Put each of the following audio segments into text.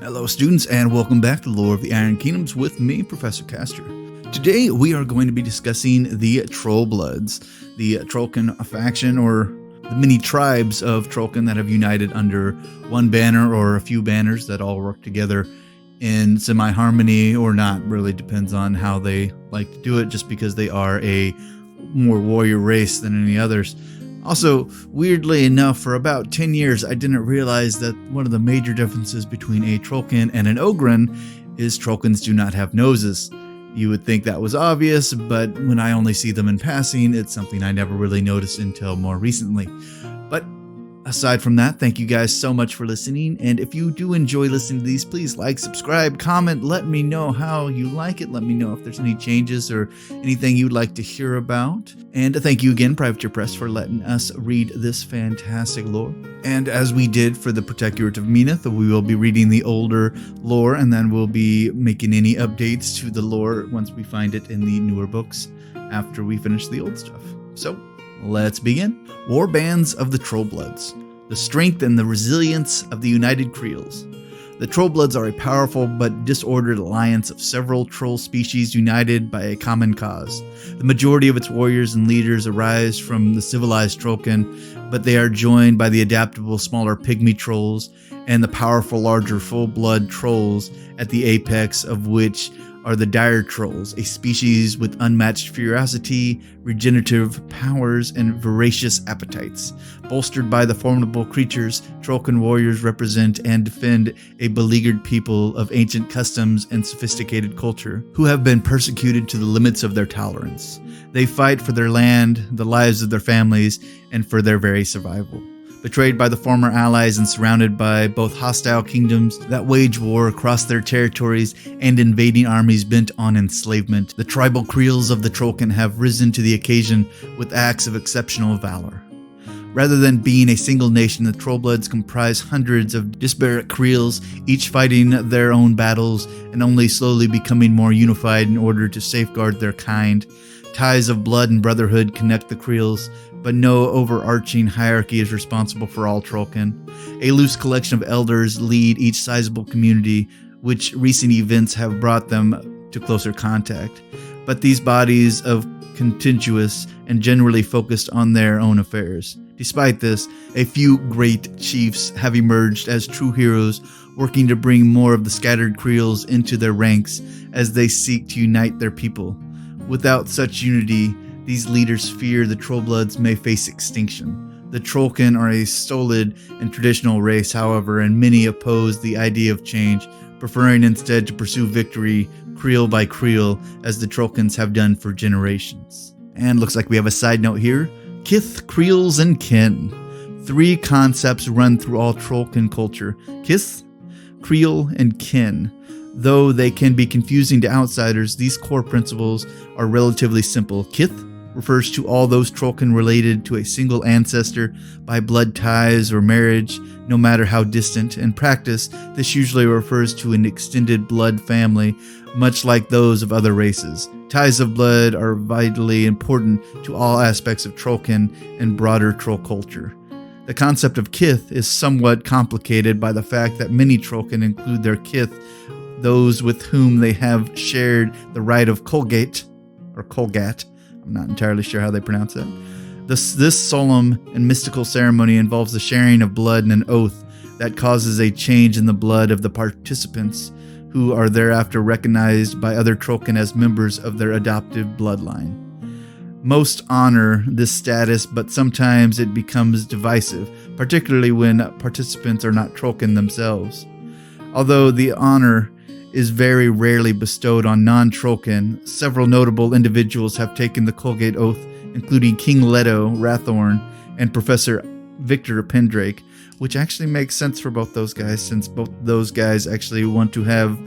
Hello students, and welcome back to Lore of the Iron Kingdoms with me, Professor Castor. Today we are going to be discussing the Trollbloods, the Trollken faction, or the many tribes of Trollken that have united under one banner or a few banners that all work together in semi-harmony or not. Really depends on how they like to do it, just because they are a more warrior race than any others. Also, weirdly enough, for about 10 years, I didn't realize that one of the major differences between a Trollken and an Ogryn is Trollkens do not have noses. You would think that was obvious, but when I only see them in passing, it's something I never really noticed until more recently. But aside from that, thank you guys so much for listening, and if you do enjoy listening to these, please like, subscribe, comment, let me know how you like it, let me know if there's any changes or anything you'd like to hear about. And thank you again, Privateer Press, for letting us read this fantastic lore. And as we did for the Protectorate of Menoth, we will be reading the older lore, and then we'll be making any updates to the lore once we find it in the newer books after we finish the old stuff. So, let's begin. War Bands of the Trollbloods. The strength and the resilience of the United Creels. The Trollbloods are a powerful but disordered alliance of several troll species united by a common cause. The majority of its warriors and leaders arise from the civilized Trollken, but they are joined by the adaptable smaller pygmy trolls and the powerful larger full-blood trolls, at the apex of which are the dire trolls, a species with unmatched ferocity, regenerative powers, and voracious appetites. Bolstered by the formidable creatures, Trollken warriors represent and defend a beleaguered people of ancient customs and sophisticated culture, who have been persecuted to the limits of their tolerance. They fight for their land, the lives of their families, and for their very survival. Betrayed by the former allies and surrounded by both hostile kingdoms that wage war across their territories and invading armies bent on enslavement, the tribal Creels of the Trollken have risen to the occasion with acts of exceptional valor. Rather than being a single nation, the Trollbloods comprise hundreds of disparate Creels, each fighting their own battles and only slowly becoming more unified in order to safeguard their kind. Ties of blood and brotherhood connect the Creels, but no overarching hierarchy is responsible for all Trollken. A loose collection of elders lead each sizable community, which recent events have brought them to closer contact. But these bodies of contentious and generally focused on their own affairs. Despite this, a few great chiefs have emerged as true heroes, working to bring more of the scattered Creels into their ranks as they seek to unite their people. Without such unity, these leaders fear the Trollbloods may face extinction. The Trollken are a stolid and traditional race, however, and many oppose the idea of change, preferring instead to pursue victory Creel by Creel, as the Trollkens have done for generations. And looks like we have a side note here. Kith, Creels, and Kin. Three concepts run through all Trollken culture: Kith, Creel, and Kin. Though they can be confusing to outsiders, these core principles are relatively simple. Kith refers to all those Trollken related to a single ancestor by blood ties or marriage, no matter how distant. In practice, this usually refers to an extended blood family, much like those of other races. Ties of blood are vitally important to all aspects of Trollken and broader Troll culture. The concept of Kith is somewhat complicated by the fact that many Trollken include their Kith, those with whom they have shared the rite of Colgate, or Colgat. I'm not entirely sure how they pronounce that. This solemn and mystical ceremony involves the sharing of blood and an oath that causes a change in the blood of the participants, who are thereafter recognized by other Trollken as members of their adoptive bloodline. Most honor this status, but sometimes it becomes divisive, particularly when participants are not Trollken themselves. Although the honor is very rarely bestowed on non-Trollken, several notable individuals have taken the Colgate Oath, including King Leto Rathorn and Professor Victor Pendrake, which actually makes sense for both those guys, since both those guys actually want to have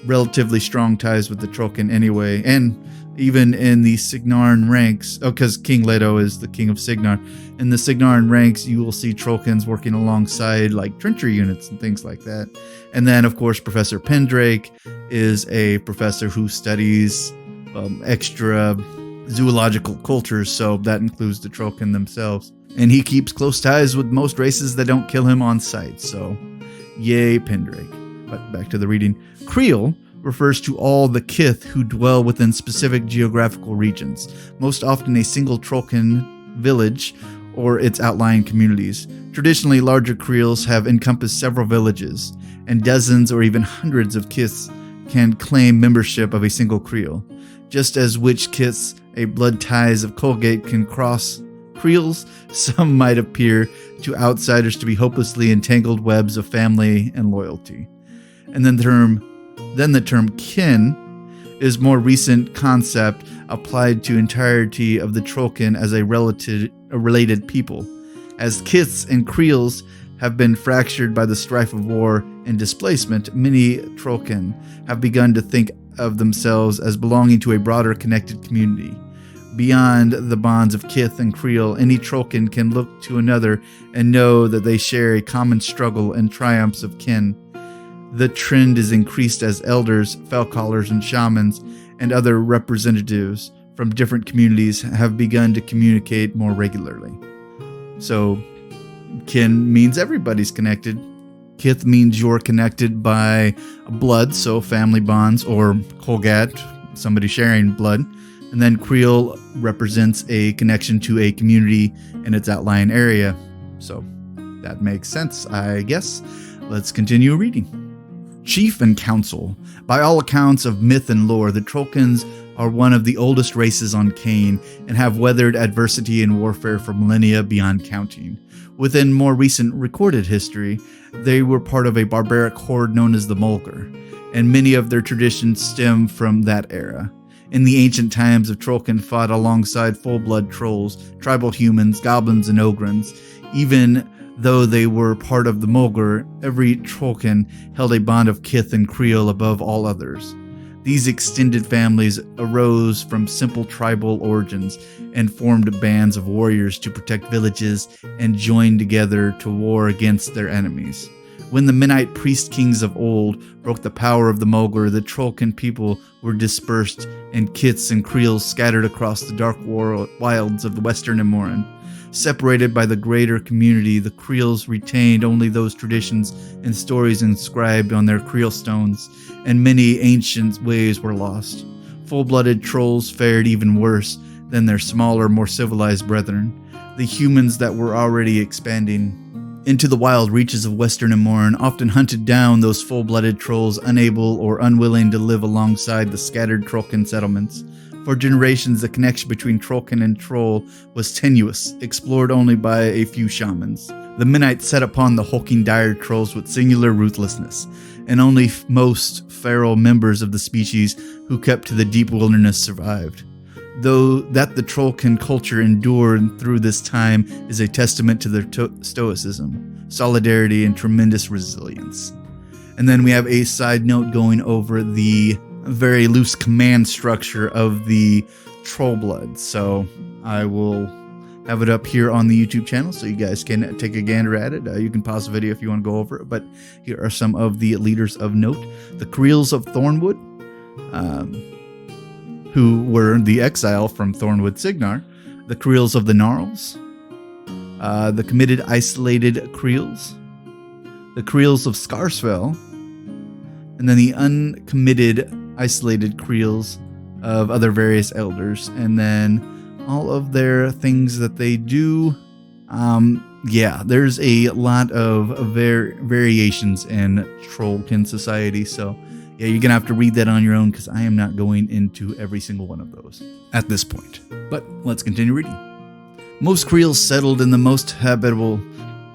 relatively strong ties with the Trollken anyway, and even in the Signarin ranks, because King Leto is the king of Signar, in the Signarin ranks you will see Trollkens working alongside like trencher units and things like that. And then of course Professor Pendrake is a professor who studies extra zoological cultures, so that includes the Trollken themselves. And he keeps close ties with most races that don't kill him on sight, so yay Pendrake. But back to the reading. Creel refers to all the kith who dwell within specific geographical regions, most often a single Trollkin village or its outlying communities. Traditionally, larger creels have encompassed several villages, and dozens or even hundreds of kiths can claim membership of a single creel. Just as witch kiths, a blood ties of Colgate can cross creels, some might appear to outsiders to be hopelessly entangled webs of family and loyalty. And then the term kin is more recent concept applied to entirety of the Trollkin as a related people. As kiths and creels have been fractured by the strife of war and displacement, many Trollkin have begun to think of themselves as belonging to a broader connected community. Beyond the bonds of kith and creel, any Trollkin can look to another and know that they share a common struggle and triumphs of kin. The trend is increased as elders, fell-callers, and shamans, and other representatives from different communities have begun to communicate more regularly. So, kin means everybody's connected. Kith means you're connected by blood, so family bonds, or Colgat, somebody sharing blood. And then creel represents a connection to a community in its outlying area. So, that makes sense, I guess. Let's continue reading. Chief and Council. By all accounts of myth and lore, the Trollkins are one of the oldest races on Caen and have weathered adversity and warfare for millennia beyond counting. Within more recent recorded history, they were part of a barbaric horde known as the Mulgor, and many of their traditions stem from that era. In the ancient times of Trollkin fought alongside full-blood trolls, tribal humans, goblins, and ogrins. Even though they were part of the Mulgor, every Trollkin held a bond of kith and creel above all others. These extended families arose from simple tribal origins and formed bands of warriors to protect villages and joined together to war against their enemies. When the Menite priest kings of old broke the power of the Mulgor, the Trollkin people were dispersed and kiths and creels scattered across the dark wilds of the western Immorren. Separated by the greater community, the creels retained only those traditions and stories inscribed on their creel stones, and many ancient ways were lost. Full-blooded trolls fared even worse than their smaller, more civilized brethren, the humans that were already expanding into the wild reaches of western Immorren often hunted down those full-blooded trolls unable or unwilling to live alongside the scattered Trollkin settlements. For generations, the connection between Trollkin and Troll was tenuous, explored only by a few shamans. The Menites set upon the hulking dire trolls with singular ruthlessness, and only most feral members of the species who kept to the deep wilderness survived. Though that the Trollkin culture endured through this time is a testament to their stoicism, solidarity, and tremendous resilience. And then we have a side note going over the very loose command structure of the Trollblood. So I will have it up here on the YouTube channel so you guys can take a gander at it. You can pause the video if you want to go over it, but here are some of the leaders of note. The Creels of Thornwood, who were the exile from Thornwood Signar, the Creels of the Gnarls, the Committed Isolated Creels, the Creels of Scarsfell, and then the Uncommitted Isolated Creels of other various elders, and then all of their things that they do. Yeah, there's a lot of variations in Trollkin society, so yeah, you're gonna have to read that on your own because I am not going into every single one of those at this point. But let's continue reading. Most creels settled in the most habitable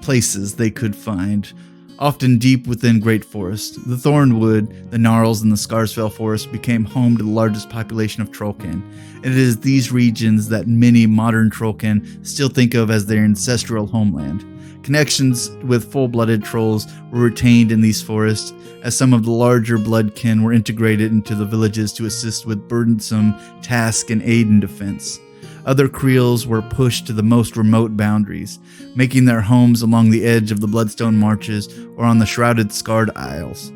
places they could find, often deep within great forests. The Thornwood, the Gnarls, and the Scarsfell forest became home to the largest population of Trollkin. And it is these regions that many modern Trollkin still think of as their ancestral homeland. Connections with full-blooded trolls were retained in these forests, as some of the larger bloodkin were integrated into the villages to assist with burdensome tasks and aid in defense. Other creels were pushed to the most remote boundaries, making their homes along the edge of the Bloodstone Marches or on the shrouded Scarred Isles.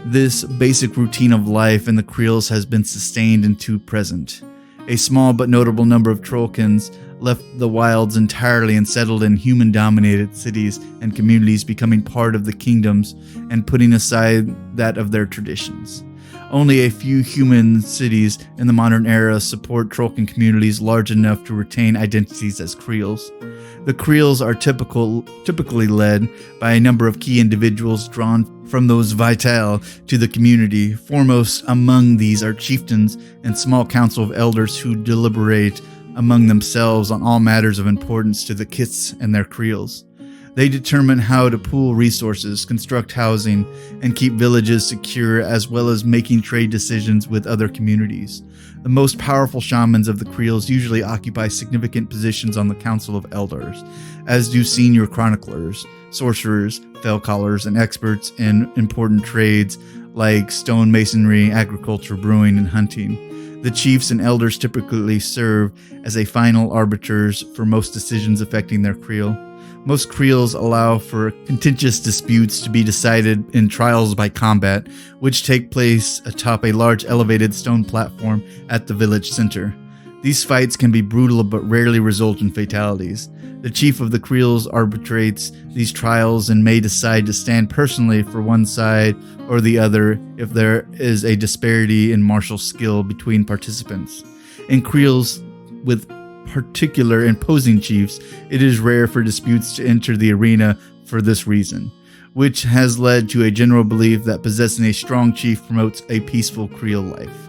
This basic routine of life in the creels has been sustained into present. A small but notable number of Trollkins left the wilds entirely and settled in human-dominated cities and communities, becoming part of the kingdoms and putting aside that of their traditions. Only a few human cities in the modern era support Trollkin communities large enough to retain identities as Creels. The Creels are typically led by a number of key individuals drawn from those vital to the community. Foremost among these are chieftains and small council of elders who deliberate among themselves on all matters of importance to the kiths and their Creels. They determine how to pool resources, construct housing, and keep villages secure, as well as making trade decisions with other communities. The most powerful shamans of the Creels usually occupy significant positions on the Council of Elders, as do senior chroniclers, sorcerers, fellcallers, and experts in important trades like stonemasonry, agriculture, brewing, and hunting. The chiefs and elders typically serve as a final arbiters for most decisions affecting their Creel. Most Creels allow for contentious disputes to be decided in trials by combat, which take place atop a large elevated stone platform at the village center. These fights can be brutal but rarely result in fatalities. The chief of the Creels arbitrates these trials and may decide to stand personally for one side or the other if there is a disparity in martial skill between participants. In Creels with particular imposing chiefs, it is rare for disputes to enter the arena for this reason, which has led to a general belief that possessing a strong chief promotes a peaceful Creel life.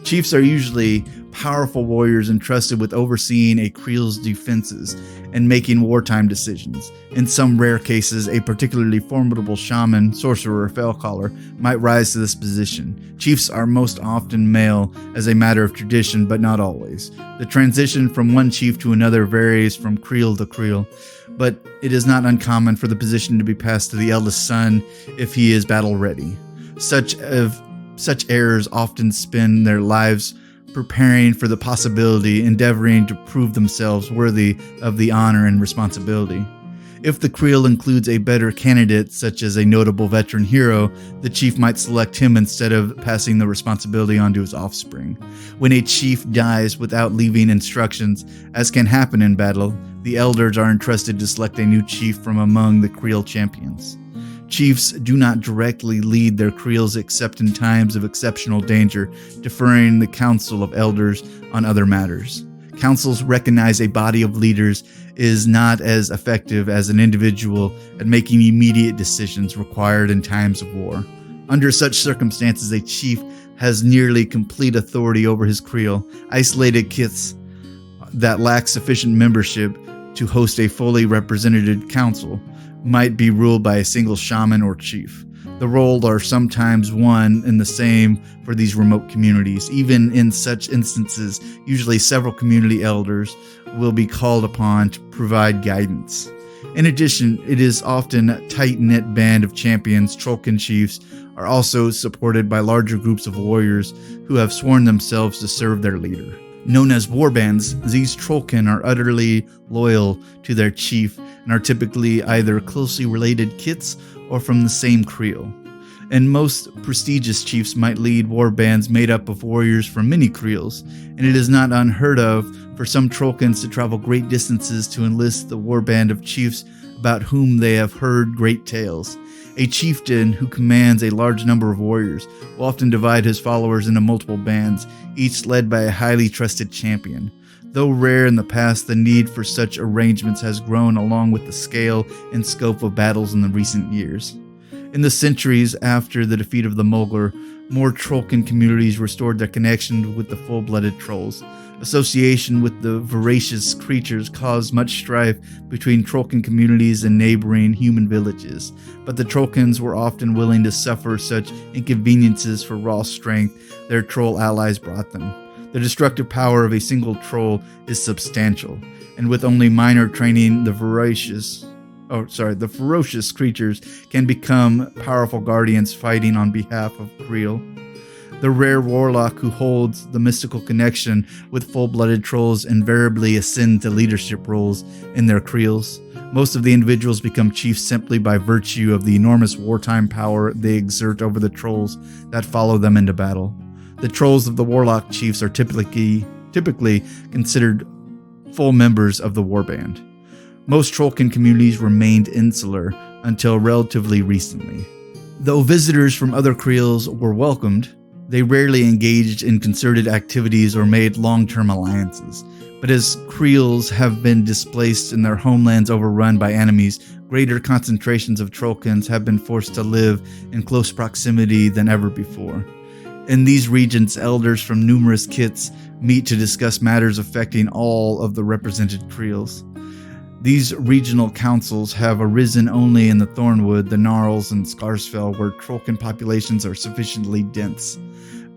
Chiefs are usually powerful warriors entrusted with overseeing a Creel's defenses and making wartime decisions. In some rare cases, a particularly formidable shaman, sorcerer, or fellcaller might rise to this position. Chiefs are most often male as a matter of tradition, but not always. The transition from one chief to another varies from Creel to Creel, but it is not uncommon for the position to be passed to the eldest son if he is battle ready. Such heirs often spend their lives preparing for the possibility, endeavoring to prove themselves worthy of the honor and responsibility. If the Creel includes a better candidate, such as a notable veteran hero, the chief might select him instead of passing the responsibility on to his offspring. When a chief dies without leaving instructions, as can happen in battle, the elders are entrusted to select a new chief from among the Creel champions. Chiefs do not directly lead their Creels except in times of exceptional danger, deferring the Council of Elders on other matters. Councils recognize a body of leaders is not as effective as an individual at making immediate decisions required in times of war. Under such circumstances, a chief has nearly complete authority over his Creel. Isolated kiths that lack sufficient membership to host a fully represented council might be ruled by a single shaman or chief. The roles are sometimes one and the same for these remote communities. Even in such instances, usually several community elders will be called upon to provide guidance. In addition, it is often a tight-knit band of champions. Trollkin chiefs are also supported by larger groups of warriors who have sworn themselves to serve their leader. Known as warbands, these Trollkin are utterly loyal to their chief and are typically either closely related kiths or from the same Creel. And most prestigious chiefs might lead warbands made up of warriors from many Creels, and it is not unheard of for some Trollkins to travel great distances to enlist the warband of chiefs about whom they have heard great tales. A chieftain who commands a large number of warriors will often divide his followers into multiple bands, each led by a highly trusted champion. Though rare in the past, the need for such arrangements has grown along with the scale and scope of battles in the recent years. In the centuries after the defeat of the Mulgor, more Trollkin communities restored their connection with the full-blooded trolls. Association with the voracious creatures caused much strife between Trollkin communities and neighboring human villages, but the Trollkins were often willing to suffer such inconveniences for raw strength their troll allies brought them. The destructive power of a single troll is substantial, and with only minor training, the ferocious creatures can become powerful guardians fighting on behalf of Creel. The rare warlock who holds the mystical connection with full-blooded trolls invariably ascend to leadership roles in their Creels. Most of the individuals become chiefs simply by virtue of the enormous wartime power they exert over the trolls that follow them into battle. The trolls of the warlock chiefs are typically considered full members of the warband. Most Trollkin communities remained insular until relatively recently. Though visitors from other creels were welcomed, they rarely engaged in concerted activities or made long-term alliances. But as creels have been displaced and their homelands overrun by enemies, greater concentrations of Trollkins have been forced to live in close proximity than ever before. In these regions, elders from numerous kits meet to discuss matters affecting all of the represented creels. These regional councils have arisen only in the Thornwood, the Gnarls, and Scarsfell, where Trollkin populations are sufficiently dense.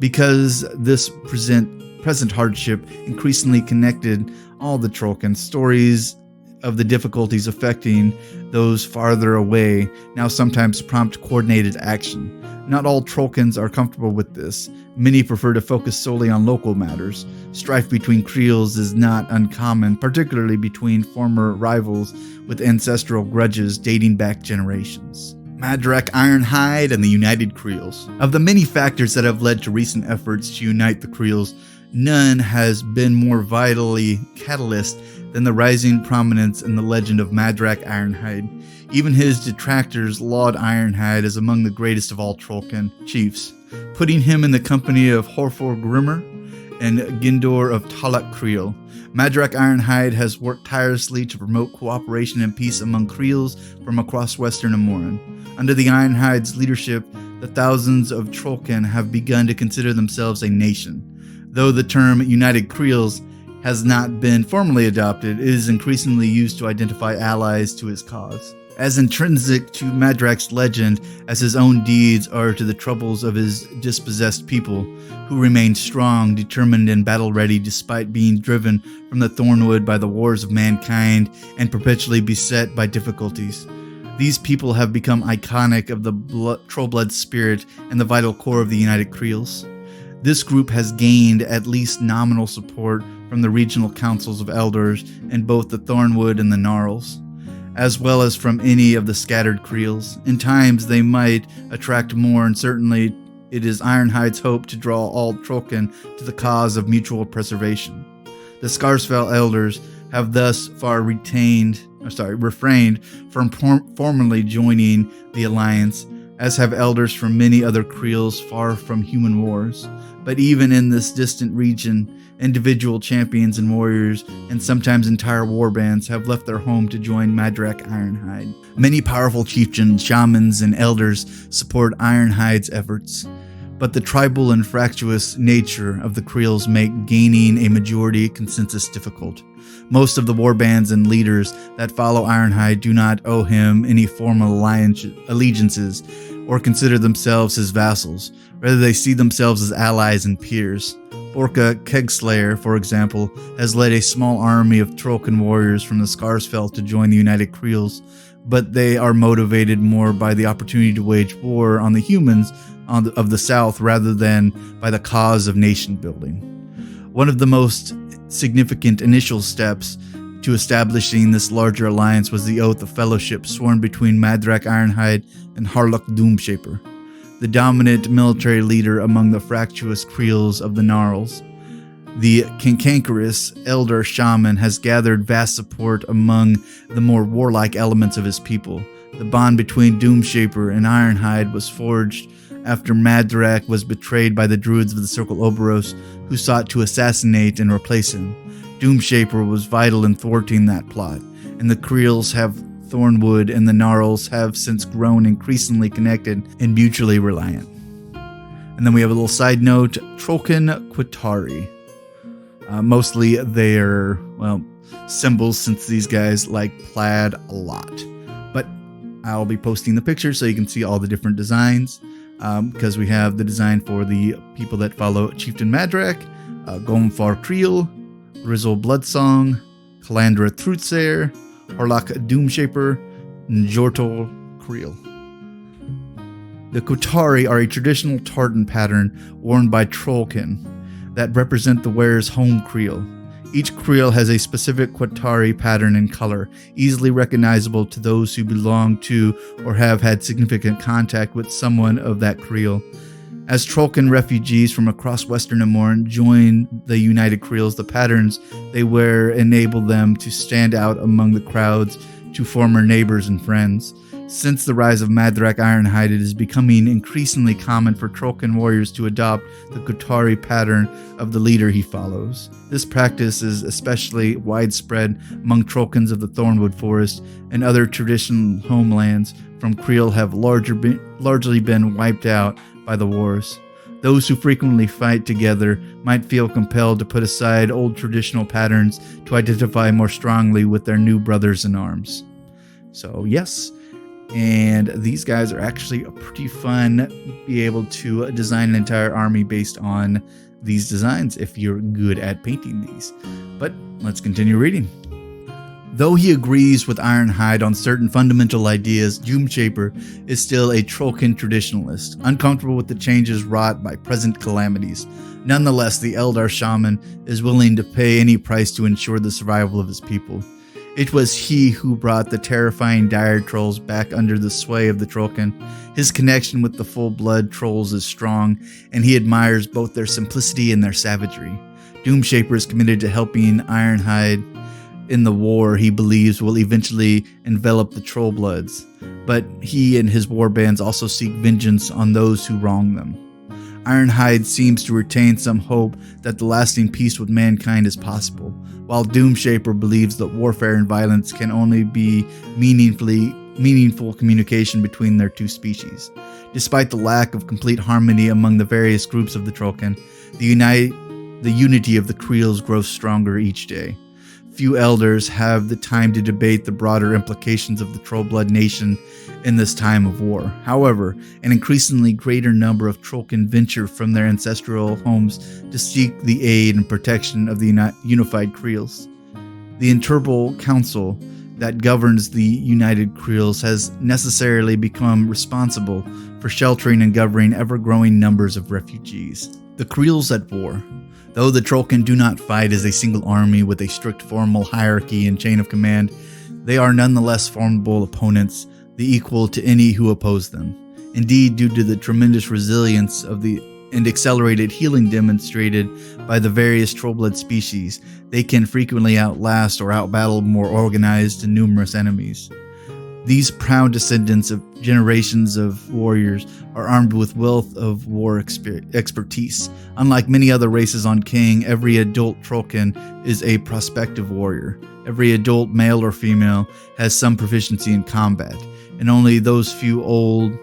Because this present hardship increasingly connected all the Trollkin, stories of the difficulties affecting those farther away now sometimes prompt coordinated action. Not all Trollkins are comfortable with this. Many prefer to focus solely on local matters. Strife between creels is not uncommon, particularly between former rivals with ancestral grudges dating back generations. Madrak Ironhide and the United Creels. Of the many factors that have led to recent efforts to unite the creels, none has been more vitally catalyst than the rising prominence in the legend of Madrak Ironhide. Even his detractors laud Ironhide as among the greatest of all Trollkin chiefs, putting him in the company of Horfor Grimmer and Gindor of Talak Creel. Madrak Ironhide has worked tirelessly to promote cooperation and peace among creels from across western Immorren. Under the Ironhide's leadership, the thousands of Trollkin have begun to consider themselves a nation. Though the term United Creels has not been formally adopted, it is increasingly used to identify allies to his cause. As intrinsic to Madrak's legend as his own deeds are to the troubles of his dispossessed people, who remained strong, determined, and battle-ready despite being driven from the Thornwood by the wars of mankind and perpetually beset by difficulties. These people have become iconic of the Trollblood spirit and the vital core of the United Creels. This group has gained at least nominal support from the regional councils of elders in both the Thornwood and the Gnarls, as well as from any of the scattered creels. In times they might attract more, and certainly it is Ironhide's hope to draw all Trollkin to the cause of mutual preservation. The Scarsfell elders have thus far refrained from formally joining the alliance, as have elders from many other creels far from human wars. But even in this distant region, individual champions and warriors, and sometimes entire warbands, have left their home to join Madrak Ironhide. Many powerful chieftains, shamans, and elders support Ironhide's efforts, but the tribal and fractious nature of the creels make gaining a majority consensus difficult. Most of the warbands and leaders that follow Ironhide do not owe him any formal allegiances or consider themselves his vassals. Rather, they see themselves as allies and peers. Orca Kegslayer, for example, has led a small army of Trollkin warriors from the Scarsfell to join the United Creels, but they are motivated more by the opportunity to wage war on the humans of the South rather than by the cause of nation building. One of the most significant initial steps to establishing this larger alliance was the Oath of Fellowship sworn between Madrak Ironhide and Harlock Doomshaper, the dominant military leader among the fractious creels of the Gnarls. The cantankerous elder shaman has gathered vast support among the more warlike elements of his people. The bond between Doomshaper and Ironhide was forged after Madrak was betrayed by the druids of the Circle Oberos, who sought to assassinate and replace him. Doomshaper was vital in thwarting that plot, and the creels have Thornwood and the Gnarls have since grown increasingly connected and mutually reliant. And then we have a little side note, Trollkin Quatari. Mostly they're, symbols, since these guys like plaid a lot. But I'll be posting the pictures so you can see all the different designs, because we have the design for the people that follow Chieftain Madrak, Gomfar Creel, Grizzle Bloodsong, Calandra Truthsayer, Harlock Doomshaper, and Jortol Creel. The Quatari are a traditional tartan pattern worn by Trollkin that represent the wearer's home creel. Each creel has a specific Quatari pattern and color, easily recognizable to those who belong to or have had significant contact with someone of that creel. As Trollkin refugees from across western Immorren join the United Creels, the patterns they wear enable them to stand out among the crowds to former neighbors and friends. Since the rise of Madrak Ironhide, it is becoming increasingly common for Trollkin warriors to adopt the Kutari pattern of the leader he follows. This practice is especially widespread among Trollkins of the Thornwood Forest and other traditional homelands from Creel have largely been wiped out by the wars. Those who frequently fight together might feel compelled to put aside old traditional patterns to identify more strongly with their new brothers in arms. So yes, and these guys are actually pretty fun. Be able to design an entire army based on these designs if you're good at painting these. But let's continue reading. Though he agrees with Ironhide on certain fundamental ideas, Doomshaper is still a Trollkin traditionalist, uncomfortable with the changes wrought by present calamities. Nonetheless, the Eldar shaman is willing to pay any price to ensure the survival of his people. It was he who brought the terrifying dire trolls back under the sway of the Trollkin. His connection with the full-blood trolls is strong, and he admires both their simplicity and their savagery. Doomshaper is committed to helping Ironhide in the war he believes will eventually envelop the Trollbloods, but he and his warbands also seek vengeance on those who wrong them. Ironhide seems to retain some hope that the lasting peace with mankind is possible, while Doomshaper believes that warfare and violence can only be meaningful communication between their two species. Despite the lack of complete harmony among the various groups of the Trollkin, the unity of the Creels grows stronger each day. Few elders have the time to debate the broader implications of the Trollblood nation in this time of war. However, an increasingly greater number of Trollkin venture from their ancestral homes to seek the aid and protection of the unified Creels. The Interpol Council that governs the United Creels has necessarily become responsible for sheltering and governing ever-growing numbers of refugees. The Creels at war. Though the Trollkin do not fight as a single army with a strict formal hierarchy and chain of command, they are nonetheless formidable opponents, the equal to any who oppose them. Indeed, due to the tremendous resilience and accelerated healing demonstrated by the various Trollblood species, they can frequently outlast or outbattle more organized and numerous enemies. These proud descendants of generations of warriors are armed with wealth of war expertise. Unlike many other races on Caen, every adult Trollkin is a prospective warrior. Every adult, male or female, has some proficiency in combat, and only those few old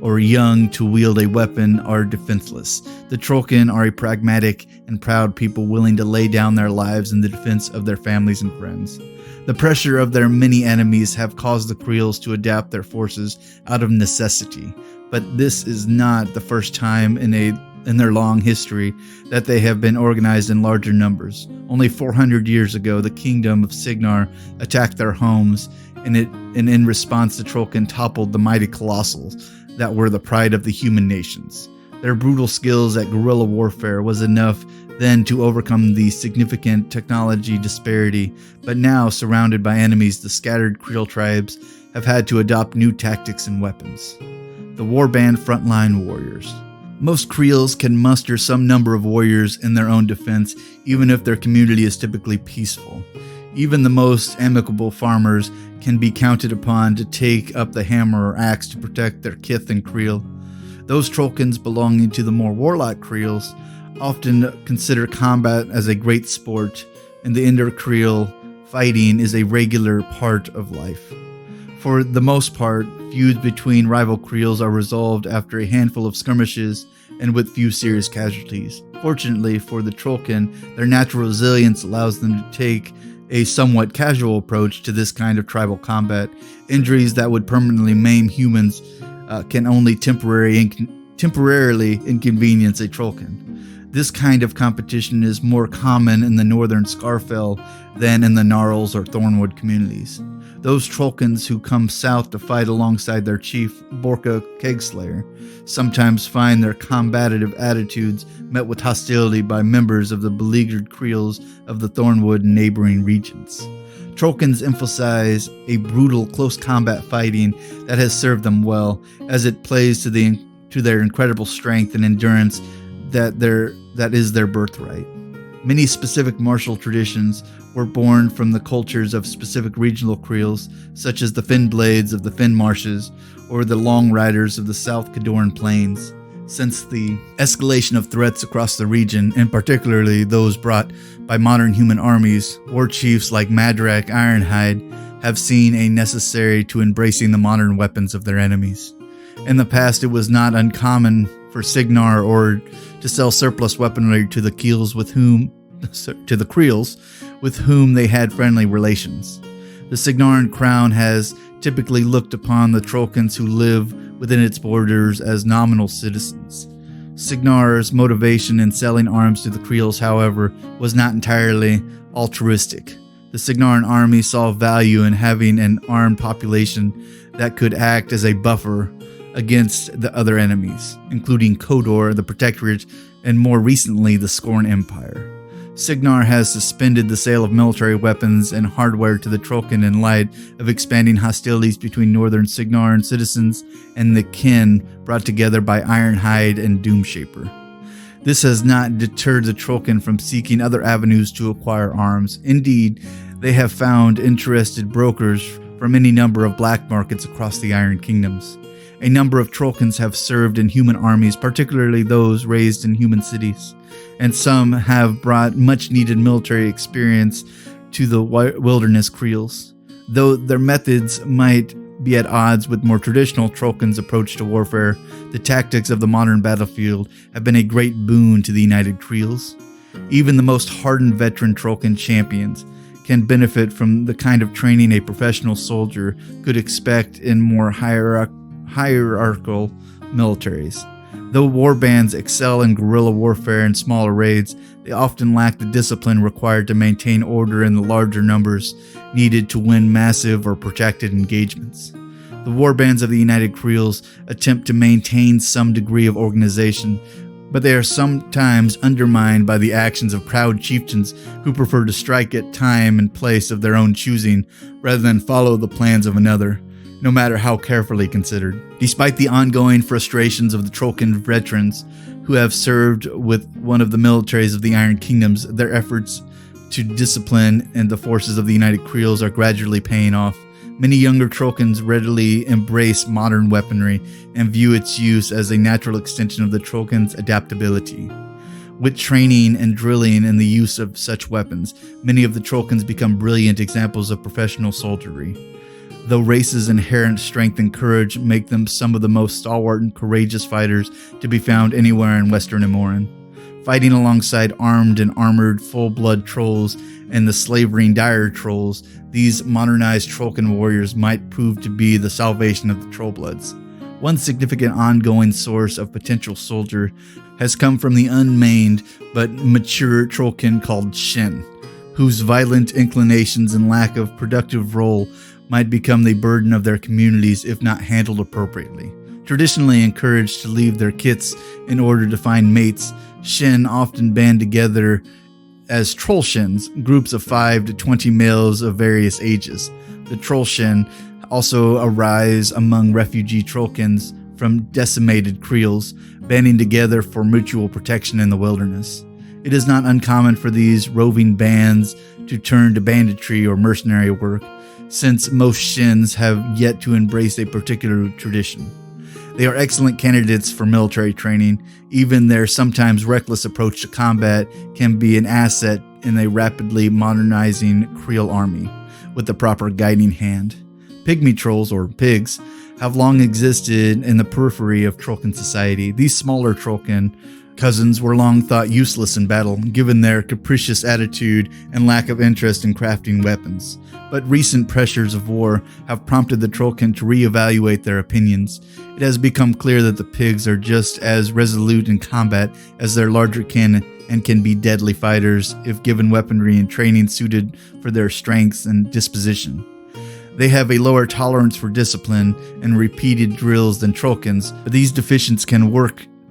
or young to wield a weapon are defenseless. The Trollkin are a pragmatic and proud people willing to lay down their lives in the defense of their families and friends. The pressure of their many enemies have caused the Creels to adapt their forces out of necessity, but this is not the first time in their long history that they have been organized in larger numbers. Only 400 years ago, the kingdom of Signar attacked their homes, and in response, the Trollkin toppled the mighty colossals that were the pride of the human nations. Their brutal skills at guerrilla warfare was enough then to overcome the significant technology disparity, but now, surrounded by enemies, the scattered Creel tribes have had to adopt new tactics and weapons. The warband frontline warriors. Most Creels can muster some number of warriors in their own defense, even if their community is typically peaceful. Even the most amicable farmers can be counted upon to take up the hammer or axe to protect their kith and Creel. Those Trollkins belonging to the more warlike Creels often consider combat as a great sport, and the inter-Creel fighting is a regular part of life. For the most part, feuds between rival Creels are resolved after a handful of skirmishes and with few serious casualties. Fortunately for the Trollkin, their natural resilience allows them to take a somewhat casual approach to this kind of tribal combat. Injuries that would permanently maim humans can only temporarily inconvenience a Trollkin. This kind of competition is more common in the northern Scarfell than in the Gnarls or Thornwood communities. Those Trollkins who come south to fight alongside their chief, Borka Kegslayer, sometimes find their combative attitudes met with hostility by members of the beleaguered Creels of the Thornwood and neighboring regions. Trollkins emphasize a brutal close combat fighting that has served them well, as it plays to the to their incredible strength and endurance that is their birthright. Many specific martial traditions were born from the cultures of specific regional creels, such as the Fen Blades of the Fen Marshes or the Long Riders of the South Cadoran Plains. Since the escalation of threats across the region, and particularly those brought by modern human armies, war chiefs like Madrak Ironhide have seen a necessary to embracing the modern weapons of their enemies. In the past, it was not uncommon for Cygnar or to sell surplus weaponry to the Creels with whom they had friendly relations. The Cygnaran crown has typically looked upon the Trollkens who live within its borders as nominal citizens. Cygnar's motivation in selling arms to the Creels, however, was not entirely altruistic. The Cygnaran army saw value in having an armed population that could act as a buffer against the other enemies, including Kodor, the Protectorate, and more recently the Scorn Empire. Cygnar has suspended the sale of military weapons and hardware to the Trollken in light of expanding hostilities between northern Cygnaran citizens and the kin brought together by Ironhide and Doomshaper. This has not deterred the Trollken from seeking other avenues to acquire arms. Indeed, they have found interested brokers from any number of black markets across the Iron Kingdoms. A number of Trollkens have served in human armies, particularly those raised in human cities, and some have brought much-needed military experience to the wilderness Creels. Though their methods might be at odds with more traditional Trollkens' approach to warfare, the tactics of the modern battlefield have been a great boon to the United Creels. Even the most hardened veteran Trollken champions can benefit from the kind of training a professional soldier could expect in more hierarchical militaries. Though warbands excel in guerrilla warfare and smaller raids, they often lack the discipline required to maintain order in the larger numbers needed to win massive or protracted engagements. The warbands of the United Creels attempt to maintain some degree of organization, but they are sometimes undermined by the actions of proud chieftains who prefer to strike at time and place of their own choosing rather than follow the plans of another, no matter how carefully considered. Despite the ongoing frustrations of the Trollken veterans who have served with one of the militaries of the Iron Kingdoms, their efforts to discipline and the forces of the United Creels are gradually paying off. Many younger Trollkens readily embrace modern weaponry and view its use as a natural extension of the Trollkens' adaptability. With training and drilling in the use of such weapons, many of the Trollkens become brilliant examples of professional soldiery. Though races' inherent strength and courage make them some of the most stalwart and courageous fighters to be found anywhere in Western Immorren. Fighting alongside armed and armored full-blood trolls and the slavering dire trolls, these modernized Trollken warriors might prove to be the salvation of the Trollbloods. One significant ongoing source of potential soldier has come from the unmaned but mature Trollken called Shen, whose violent inclinations and lack of productive role might become the burden of their communities if not handled appropriately. Traditionally encouraged to leave their kits in order to find mates, Shen often band together as Trollshens, groups of 5 to 20 males of various ages. The Trollshen also arise among refugee Trollkens from decimated Creels, banding together for mutual protection in the wilderness. It is not uncommon for these roving bands to turn to banditry or mercenary work, since most Shens have yet to embrace a particular tradition. They are excellent candidates for military training. Even their sometimes reckless approach to combat can be an asset in a rapidly modernizing Creel army, with the proper guiding hand. Pygmy trolls, or pigs, have long existed in the periphery of Trollken society. These smaller Trollken cousins were long thought useless in battle, given their capricious attitude and lack of interest in crafting weapons. But recent pressures of war have prompted the Trollken to reevaluate their opinions. It has become clear that the pigs are just as resolute in combat as their larger kin and can be deadly fighters if given weaponry and training suited for their strengths and disposition. They have a lower tolerance for discipline and repeated drills than Trollkens, but these deficiencies can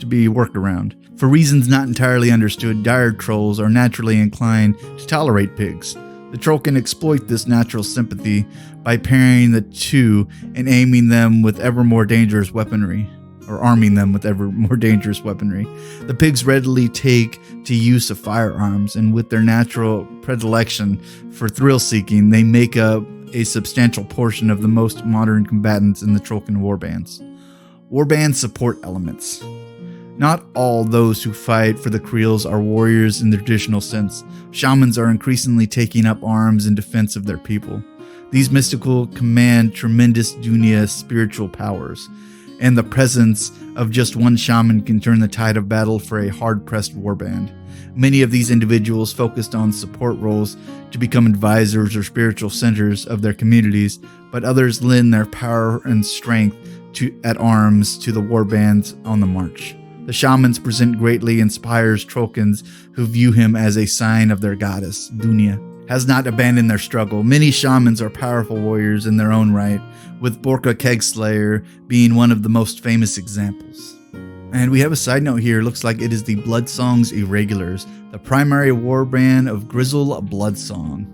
be worked around. For reasons not entirely understood, dire trolls are naturally inclined to tolerate pigs. The Trollken exploit this natural sympathy by pairing the two and aiming them with ever more dangerous weaponry. or arming them with ever more dangerous weaponry. The pigs readily take to use of firearms, and with their natural predilection for thrill-seeking, they make up a substantial portion of the most modern combatants in the Trollkin warbands. Warband support elements. Not all those who fight for the Creels are warriors in the traditional sense. Shamans are increasingly taking up arms in defense of their people. These mystical command tremendous dunya spiritual powers, and the presence of just one shaman can turn the tide of battle for a hard-pressed warband. Many of these individuals focused on support roles to become advisors or spiritual centers of their communities, but others lend their power and strength at arms to the warbands on the march. The shamans present greatly inspires Trollkins who view him as a sign of their goddess, Dunya. Has not abandoned their struggle. Many shamans are powerful warriors in their own right, with Borka Kegslayer being one of the most famous examples. And we have a side note here. Looks like it is the Bloodsong's Irregulars, the primary warband of Grizzle Bloodsong.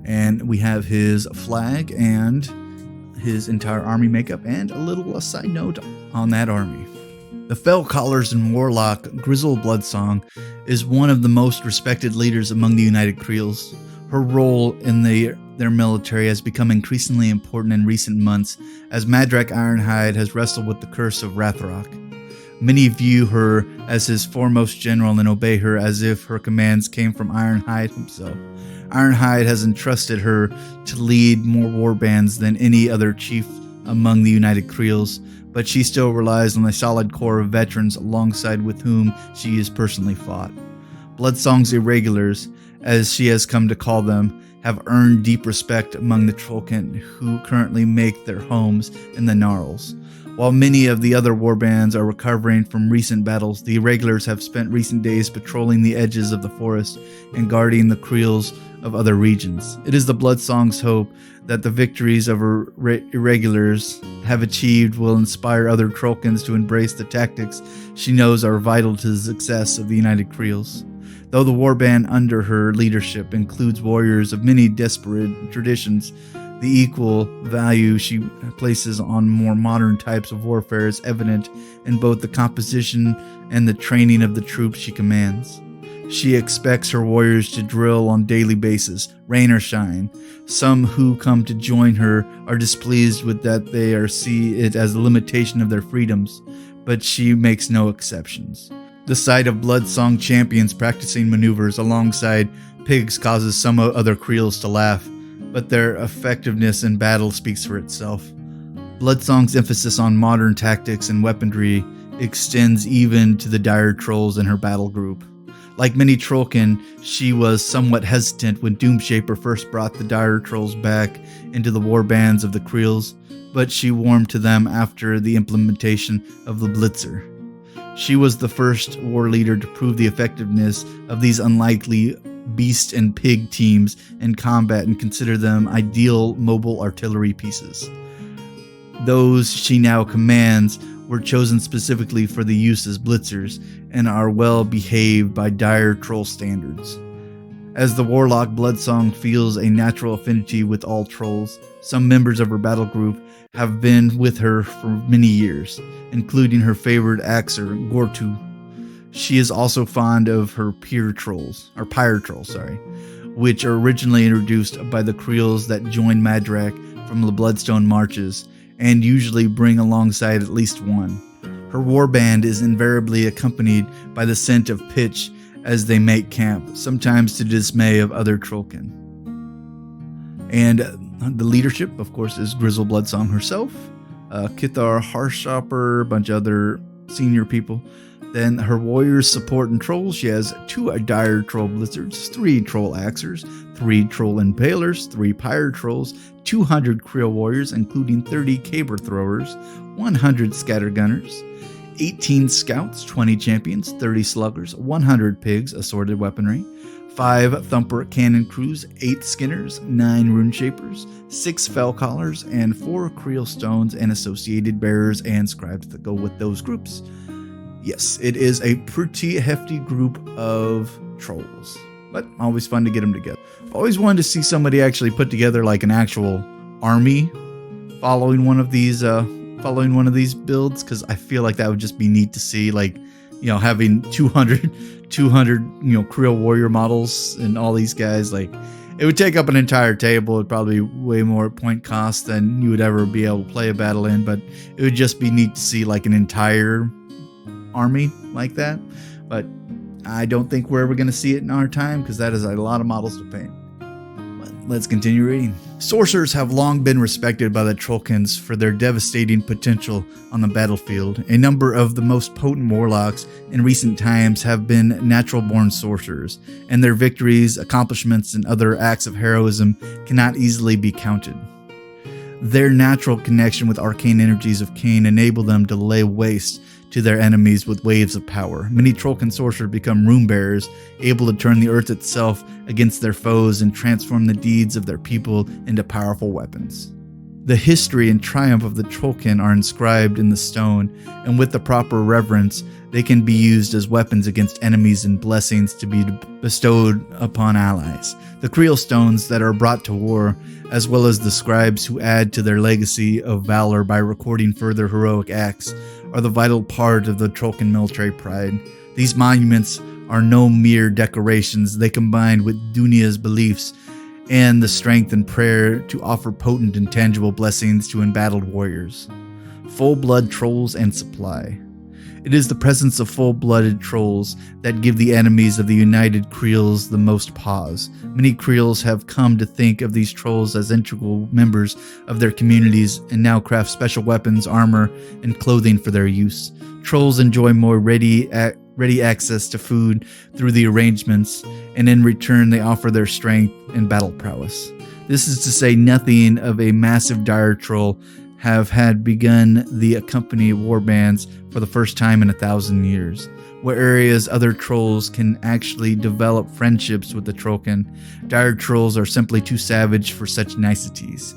And we have his flag and his entire army makeup, and a little side note on that army. The Fell Callers and Warlock Grizzle Bloodsong is one of the most respected leaders among the United Creels. Her role in their military has become increasingly important in recent months as Madrak Ironhide has wrestled with the curse of Rathrok. Many view her as his foremost general and obey her as if her commands came from Ironhide himself. Ironhide has entrusted her to lead more warbands than any other chief among the United Creels, but she still relies on a solid core of veterans alongside with whom she has personally fought. Bloodsong's Irregulars, as she has come to call them, have earned deep respect among the Trollkin who currently make their homes in the Gnarls. While many of the other warbands are recovering from recent battles, the Irregulars have spent recent days patrolling the edges of the forest and guarding the Creels of other regions. It is the Bloodsong's hope that the victories of Irregulars have achieved will inspire other Trollkins to embrace the tactics she knows are vital to the success of the United Creels. Though the warband under her leadership includes warriors of many disparate traditions, the equal value she places on more modern types of warfare is evident in both the composition and the training of the troops she commands. She expects her warriors to drill on a daily basis, rain or shine. Some who come to join her are displeased with that they see it as a limitation of their freedoms, but she makes no exceptions. The sight of Bloodsong champions practicing maneuvers alongside pigs causes some other Creels to laugh, but their effectiveness in battle speaks for itself. Bloodsong's emphasis on modern tactics and weaponry extends even to the dire trolls in her battle group. Like many Trollkin, she was somewhat hesitant when Doomshaper first brought the dire trolls back into the warbands of the Creels, but she warmed to them after the implementation of the Blitzer. She was the first war leader to prove the effectiveness of these unlikely beast and pig teams in combat and consider them ideal mobile artillery pieces. Those she now commands were chosen specifically for the use as blitzers and are well behaved by dire troll standards. As the warlock Bloodsong feels a natural affinity with all trolls, some members of her battle group have been with her for many years, including her favorite axer, Gortu. She is also fond of her pyre trolls, which are originally introduced by the Creels that joined Madrak from the Bloodstone marches, and usually bring alongside at least one. Her warband is invariably accompanied by the scent of pitch as they make camp, sometimes to the dismay of other Trollkin. And the leadership, of course, is Grizzle Bloodsong herself, Kithar Harshopper, a bunch of other senior people. Then her warriors support and trolls. She has 2 dire troll blizzards, 3 troll axers, 3 troll impalers, 3 pyre trolls, 200 Creel warriors, including 30 caber throwers, 100 scattergunners, 18 scouts, 20 champions, 30 sluggers, 100 pigs, assorted weaponry, 5 thumper cannon crews, 8 skinners, 9 rune shapers, 6 fell collars, and 4 Creel stones and associated bearers and scribes that go with those groups. Yes, it is a pretty hefty group of trolls, but always fun to get them together. I've always wanted to see somebody actually put together like an actual army following one of these following one of these builds, because I feel like that would just be neat to see, like, you know, having 200 Creel warrior models and all these guys. Like, it would take up an entire table. It'd probably be way more point cost than you would ever be able to play a battle in, but it would just be neat to see like an entire army like that. But I don't think we're ever going to see it in our time, because that is a lot of models to paint. Let's continue reading. Sorcerers have long been respected by the Trollkins for their devastating potential on the battlefield. A number of the most potent warlocks in recent times have been natural-born sorcerers, and their victories, accomplishments, and other acts of heroism cannot easily be counted. Their natural connection with arcane energies of Caen enable them to lay waste to their enemies with waves of power. Many Trollkin sorcerers become rune bearers, able to turn the earth itself against their foes and transform the deeds of their people into powerful weapons. The history and triumph of the Trollkin are inscribed in the stone, and with the proper reverence, they can be used as weapons against enemies and blessings to be bestowed upon allies. The Creel stones that are brought to war, as well as the scribes who add to their legacy of valor by recording further heroic acts, are the vital part of the Trollkin military pride. These monuments are no mere decorations. They combine with Dunia's beliefs and the strength and prayer to offer potent and tangible blessings to embattled warriors. Full-blood trolls and supply. It is the presence of full-blooded trolls that give the enemies of the united Creels the most pause. Many Creels have come to think of these trolls as integral members of their communities and now craft special weapons, armor, and clothing for their use. Trolls enjoy more ready access to food through the arrangements, and in return they offer their strength and battle prowess. This is to say nothing of a massive dire troll have had begun the accompany warbands for the first time in 1,000 years. Whereas other trolls can actually develop friendships with the Trollkin, dire trolls are simply too savage for such niceties.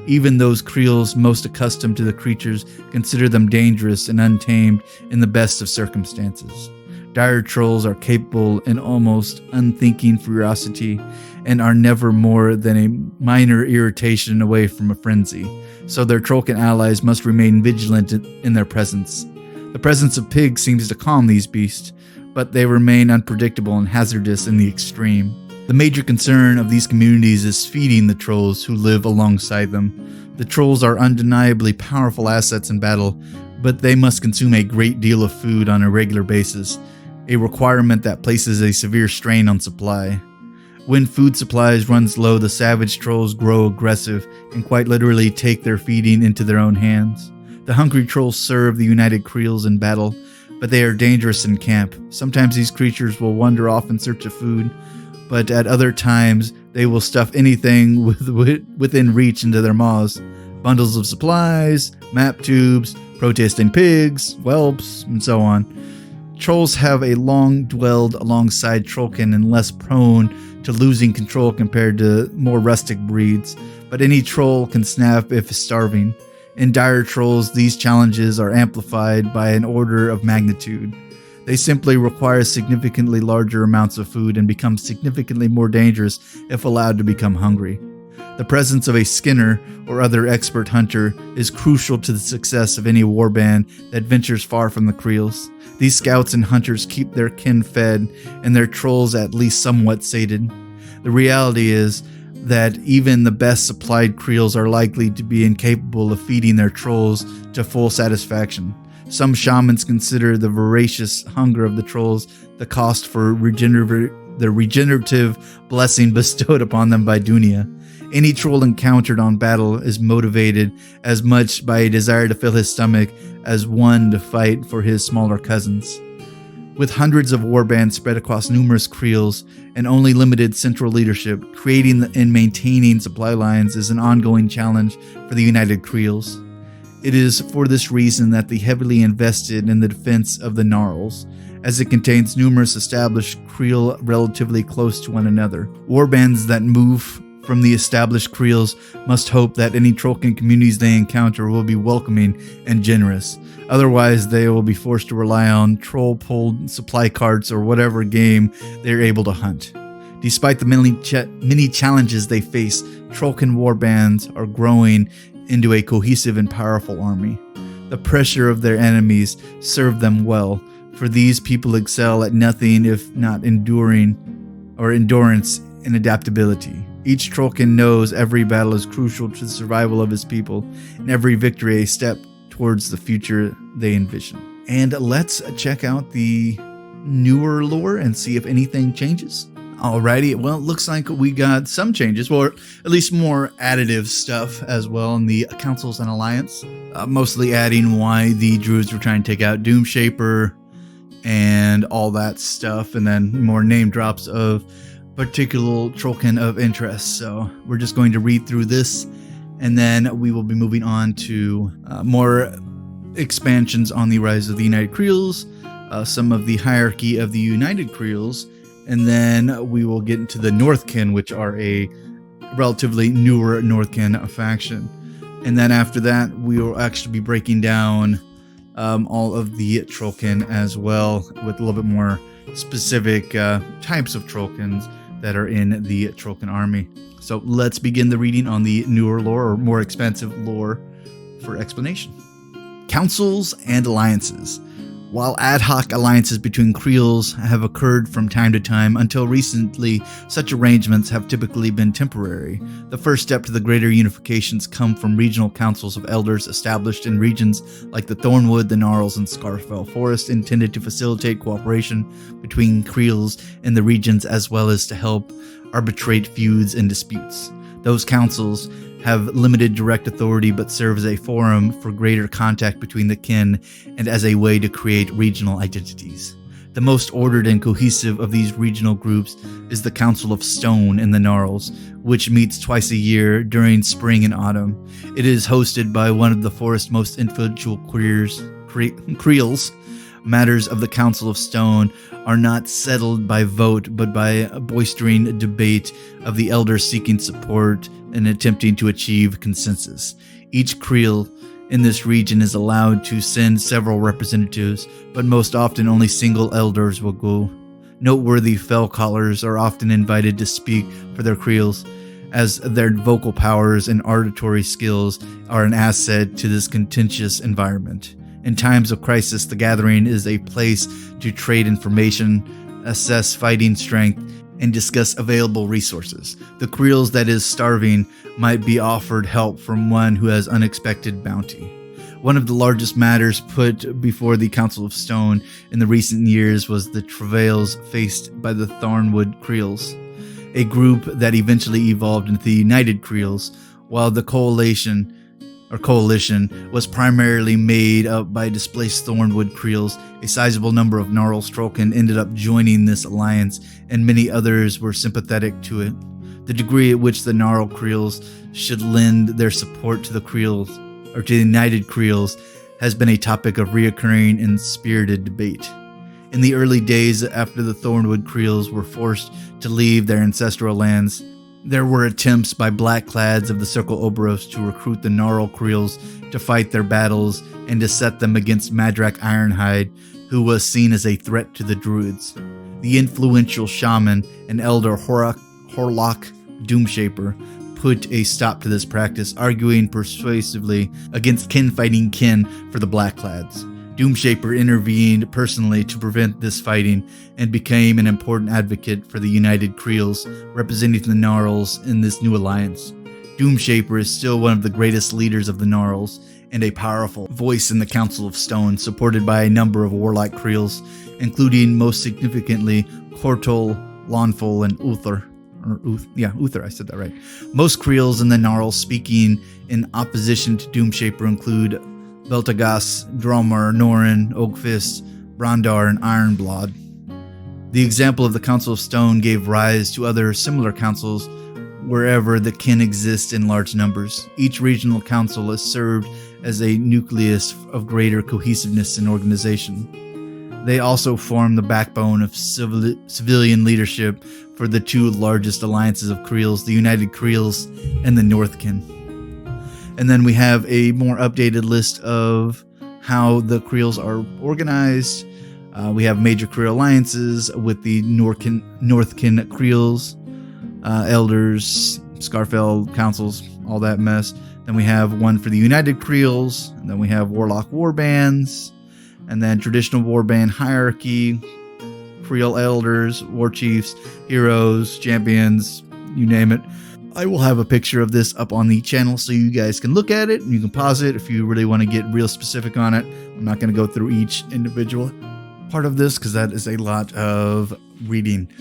Even those Creels most accustomed to the creatures consider them dangerous and untamed in the best of circumstances. Dire trolls are capable and almost unthinking ferocity, and are never more than a minor irritation away from a frenzy, so their Trollkin allies must remain vigilant in their presence. The presence of pigs seems to calm these beasts, but they remain unpredictable and hazardous in the extreme. The major concern of these communities is feeding the trolls who live alongside them. The trolls are undeniably powerful assets in battle, but they must consume a great deal of food on a regular basis, a requirement that places a severe strain on supply. When food supplies runs low, the savage trolls grow aggressive and quite literally take their feeding into their own hands. The hungry trolls serve the united Creels in battle, but they are dangerous in camp. Sometimes these creatures will wander off in search of food, but at other times they will stuff anything within reach into their maws. Bundles of supplies, map tubes, protesting pigs, whelps, and so on. Trolls have a long dwelled alongside Trollkin and less prone to losing control compared to more rustic breeds, but any troll can snap if starving. In dire trolls, these challenges are amplified by an order of magnitude. They simply require significantly larger amounts of food and become significantly more dangerous if allowed to become hungry. The presence of a skinner or other expert hunter is crucial to the success of any warband that ventures far from the Creels. These scouts and hunters keep their kin fed and their trolls at least somewhat sated. The reality is that even the best supplied Creels are likely to be incapable of feeding their trolls to full satisfaction. Some shamans consider the voracious hunger of the trolls the cost for the regenerative blessing bestowed upon them by Dunia. Any troll encountered on battle is motivated as much by a desire to fill his stomach as one to fight for his smaller cousins. With hundreds of warbands spread across numerous Creels and only limited central leadership, creating and maintaining supply lines is an ongoing challenge for the United Creels. It is for this reason that they heavily invested in the defense of the Gnarls, as it contains numerous established Creel relatively close to one another. Warbands that move from the established Creels must hope that any Trollkin communities they encounter will be welcoming and generous. Otherwise, they will be forced to rely on troll-pulled supply carts or whatever game they are able to hunt. Despite the many challenges they face, Trollkin warbands are growing into a cohesive and powerful army. The pressure of their enemies served them well, for these people excel at nothing if not endurance and adaptability. Each Trollkin knows every battle is crucial to the survival of his people, and every victory a step towards the future they envision. And let's check out the newer lore and see if anything changes. Alrighty, well, it looks like we got some changes, or at least more additive stuff as well in the Councils and Alliance. Mostly adding why the Druids were trying to take out Doomshaper and all that stuff, and then more name drops of particular Trollkin of interest. So we're just going to read through this, and then we will be moving on to more expansions on the rise of the United Creels, some of the hierarchy of the United Creels, and then we will get into the Northkin, which are a relatively newer Northkin faction. And then after that, we will actually be breaking down all of the Trollkin as well, with a little bit more specific types of Trollkins that are in the Trollkin army. So let's begin the reading on the newer lore, or more expansive lore, for explanation. Councils and Alliances. While ad hoc alliances between Creels have occurred from time to time, until recently, such arrangements have typically been temporary. The first step to the greater unifications come from regional councils of elders established in regions like the Thornwood, the Gnarls, and Scarfell Forest, intended to facilitate cooperation between Creels and the regions, as well as to help arbitrate feuds and disputes. Those councils have limited direct authority but serve as a forum for greater contact between the kin and as a way to create regional identities. The most ordered and cohesive of these regional groups is the Council of Stone in the Gnarls, which meets twice a year during spring and autumn. It is hosted by one of the forest's most influential Creels. Matters of the Council of Stone are not settled by vote, but by a boistering debate of the elders seeking support and attempting to achieve consensus. Each Creel in this region is allowed to send several representatives, but most often only single elders will go. Noteworthy fell callers are often invited to speak for their Creels, as their vocal powers and auditory skills are an asset to this contentious environment. In times of crisis, the gathering is a place to trade information, assess fighting strength, and discuss available resources. The Creels that is starving might be offered help from one who has unexpected bounty. One of the largest matters put before the Council of Stone in the recent years was the travails faced by the Thornwood Creels, a group that eventually evolved into the United Creels, while the coalition was primarily made up by displaced Thornwood Creels. A sizable number of Gnarls Trollkin ended up joining this alliance, and many others were sympathetic to it. The degree at which the Gnarl Creels should lend their support to the Creels, or to the United Creels, has been a topic of reoccurring and spirited debate. In the early days after the Thornwood Creels were forced to leave their ancestral lands, there were attempts by Blackclads of the Circle Oberos to recruit the Gnarl Creels to fight their battles and to set them against Madrak Ironhide, who was seen as a threat to the Druids. The influential shaman and elder Horlock Doomshaper put a stop to this practice, arguing persuasively against kin fighting kin for the Blackclads. Doomshaper intervened personally to prevent this fighting and became an important advocate for the United Creels, representing the Gnarls in this new alliance. Doomshaper is still one of the greatest leaders of the Gnarls and a powerful voice in the Council of Stone, supported by a number of warlike Creels, including most significantly Cortol, Lawnful, and Uther. Uther, I said that right. Most Creels in the Gnarls speaking in opposition to Doomshaper include Beltagas, Dromar, Norin, Oakfist, Brandar, and Ironblood. The example of the Council of Stone gave rise to other similar councils wherever the kin exist in large numbers. Each regional council has served as a nucleus of greater cohesiveness and organization. They also form the backbone of civilian leadership for the two largest alliances of Creels, the United Creels and the Northkin. And then we have a more updated list of how the Creels are organized. We have major Creel alliances with the Northkin Creels, elders, Scarfell councils, all that mess. Then we have one for the United Creels, and then we have Warlock Warbands, and then Traditional Warband Hierarchy, Creel Elders, War Chiefs, Heroes, Champions, you name it. I will have a picture of this up on the channel so you guys can look at it, and you can pause it if you really want to get real specific on it. I'm not going to go through each individual part of this because that is a lot of reading.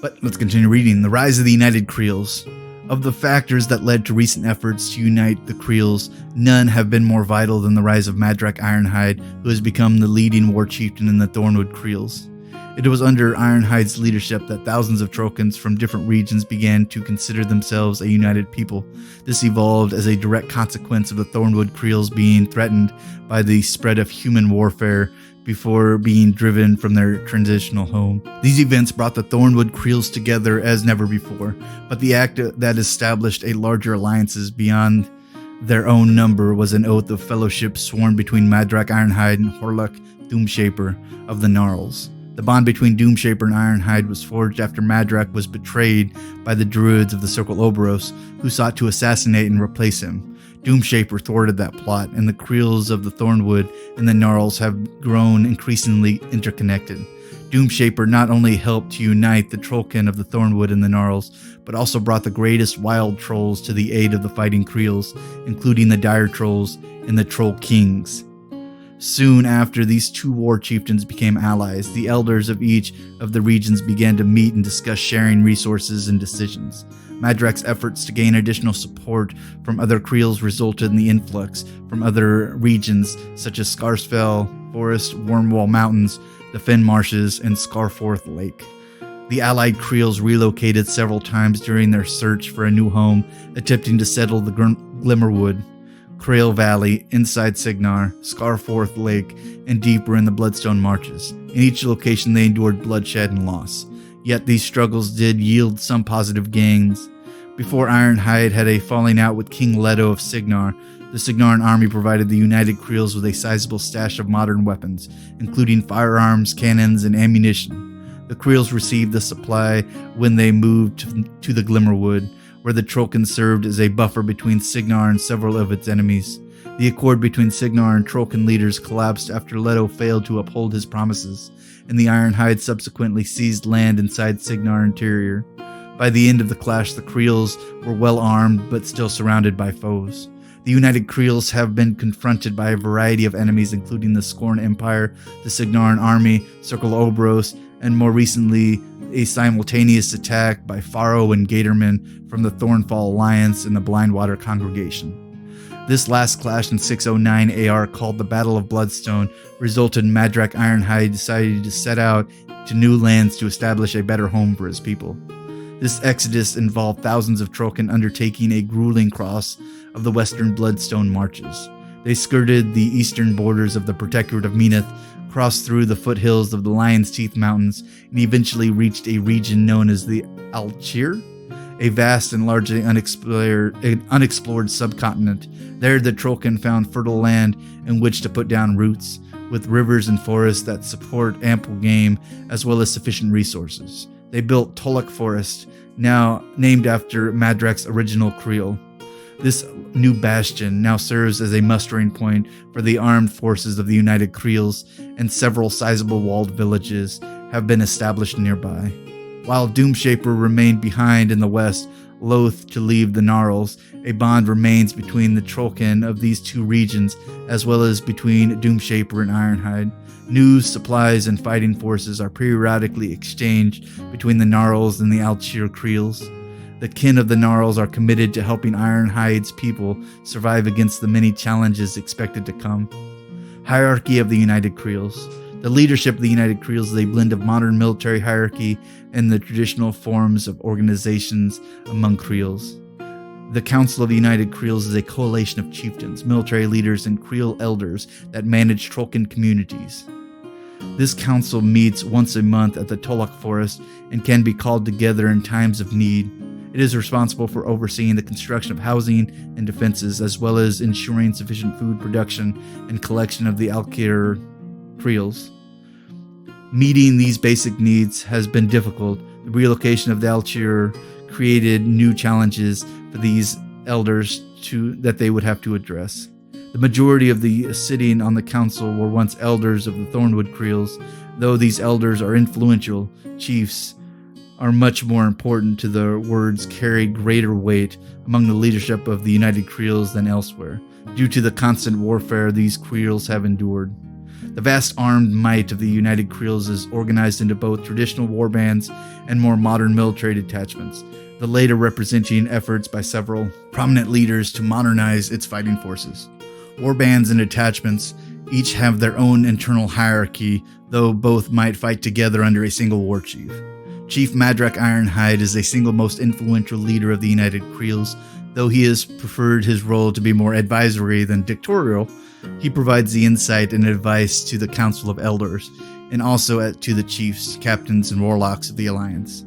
But let's continue reading. The Rise of the United Creels. Of the factors that led to recent efforts to unite the Creels, none have been more vital than the rise of Madrak Ironhide, who has become the leading war chieftain in the Thornwood Creels. It was under Ironhide's leadership that thousands of Trolkans from different regions began to consider themselves a united people. This evolved as a direct consequence of the Thornwood Creels being threatened by the spread of human warfare before being driven from their transitional home. These events brought the Thornwood Creels together as never before, but the act that established a larger alliances beyond their own number was an oath of fellowship sworn between Madrak Ironhide and Horluk Doomshaper of the Gnarls. The bond between Doomshaper and Ironhide was forged after Madrak was betrayed by the druids of the Circle Oberos, who sought to assassinate and replace him. Doomshaper thwarted that plot, and the Creels of the Thornwood and the Gnarls have grown increasingly interconnected. Doomshaper not only helped to unite the Trollkin of the Thornwood and the Gnarls, but also brought the greatest wild trolls to the aid of the fighting Creels, including the Dire Trolls and the Troll Kings. Soon after these two war chieftains became allies, the elders of each of the regions began to meet and discuss sharing resources and decisions. Madrak's efforts to gain additional support from other Creels resulted in the influx from other regions such as Scarsfell Forest, Wormwall Mountains, the Fen Marshes, and Scarforth Lake. The allied Creels relocated several times during their search for a new home, attempting to settle the Glimmerwood, Crail Valley, inside Signar, Scarforth Lake, and deeper in the Bloodstone Marches. In each location they endured bloodshed and loss. Yet these struggles did yield some positive gains. Before Ironhide had a falling out with King Leto of Signar, the Signaran army provided the United Creels with a sizable stash of modern weapons, including firearms, cannons, and ammunition. The Creels received the supply when they moved to the Glimmerwood, where the Trollkin served as a buffer between Signar and several of its enemies. The accord between Signar and Trollkin leaders collapsed after Leto failed to uphold his promises, and the Ironhide subsequently seized land inside Signar interior. By the end of the clash, the Creels were well armed but still surrounded by foes. The United Creels have been confronted by a variety of enemies, including the Scorn Empire, the Signaran army, Circle Oberos, and more recently, a simultaneous attack by Faro and Gatorman from the Thornfall Alliance and the Blindwater Congregation. This last clash in 609 AR, called the Battle of Bloodstone, resulted in Madrak Ironhide deciding to set out to new lands to establish a better home for his people. This exodus involved thousands of Trollkin undertaking a grueling cross of the western Bloodstone Marches. They skirted the eastern borders of the Protectorate of Menoth, crossed through the foothills of the Lion's Teeth Mountains, and eventually reached a region known as the Alchir, a vast and largely unexplored subcontinent. There the Trollkin found fertile land in which to put down roots, with rivers and forests that support ample game as well as sufficient resources. They built Tolok Forest, now named after Madrak's original Creel. This new bastion now serves as a mustering point for the armed forces of the United Creels, and several sizable walled villages have been established nearby. While Doomshaper remained behind in the west, loath to leave the Gnarls, a bond remains between the Trollkin of these two regions, as well as between Doomshaper and Ironhide. News, supplies, and fighting forces are periodically exchanged between the Gnarls and the Alchir Creels. The kin of the Gnarls are committed to helping Ironhide's people survive against the many challenges expected to come. Hierarchy of the United Creels. The leadership of the United Creels is a blend of modern military hierarchy and the traditional forms of organizations among Creels. The Council of the United Creels is a coalition of chieftains, military leaders, and Creel elders that manage Trollkin communities. This council meets once a month at the Tolok Forest and can be called together in times of need. It is responsible for overseeing the construction of housing and defenses, as well as ensuring sufficient food production and collection of the Alchir Creels. Meeting these basic needs has been difficult. The relocation of the Alchir created new challenges for these elders they would have to address. The majority of the sitting on the council were once elders of the Thornwood Creels. Though these elders are influential, chiefs are much more important to their words carry greater weight among the leadership of the United Creels than elsewhere, due to the constant warfare these Creels have endured. The vast armed might of the United Creels is organized into both traditional warbands and more modern military detachments, the later representing efforts by several prominent leaders to modernize its fighting forces. Warbands and detachments each have their own internal hierarchy, though both might fight together under a single war chief. Chief Madrak Ironhide is the single most influential leader of the United Creels. Though he has preferred his role to be more advisory than dictatorial, he provides the insight and advice to the Council of Elders, and also to the chiefs, captains, and warlocks of the Alliance.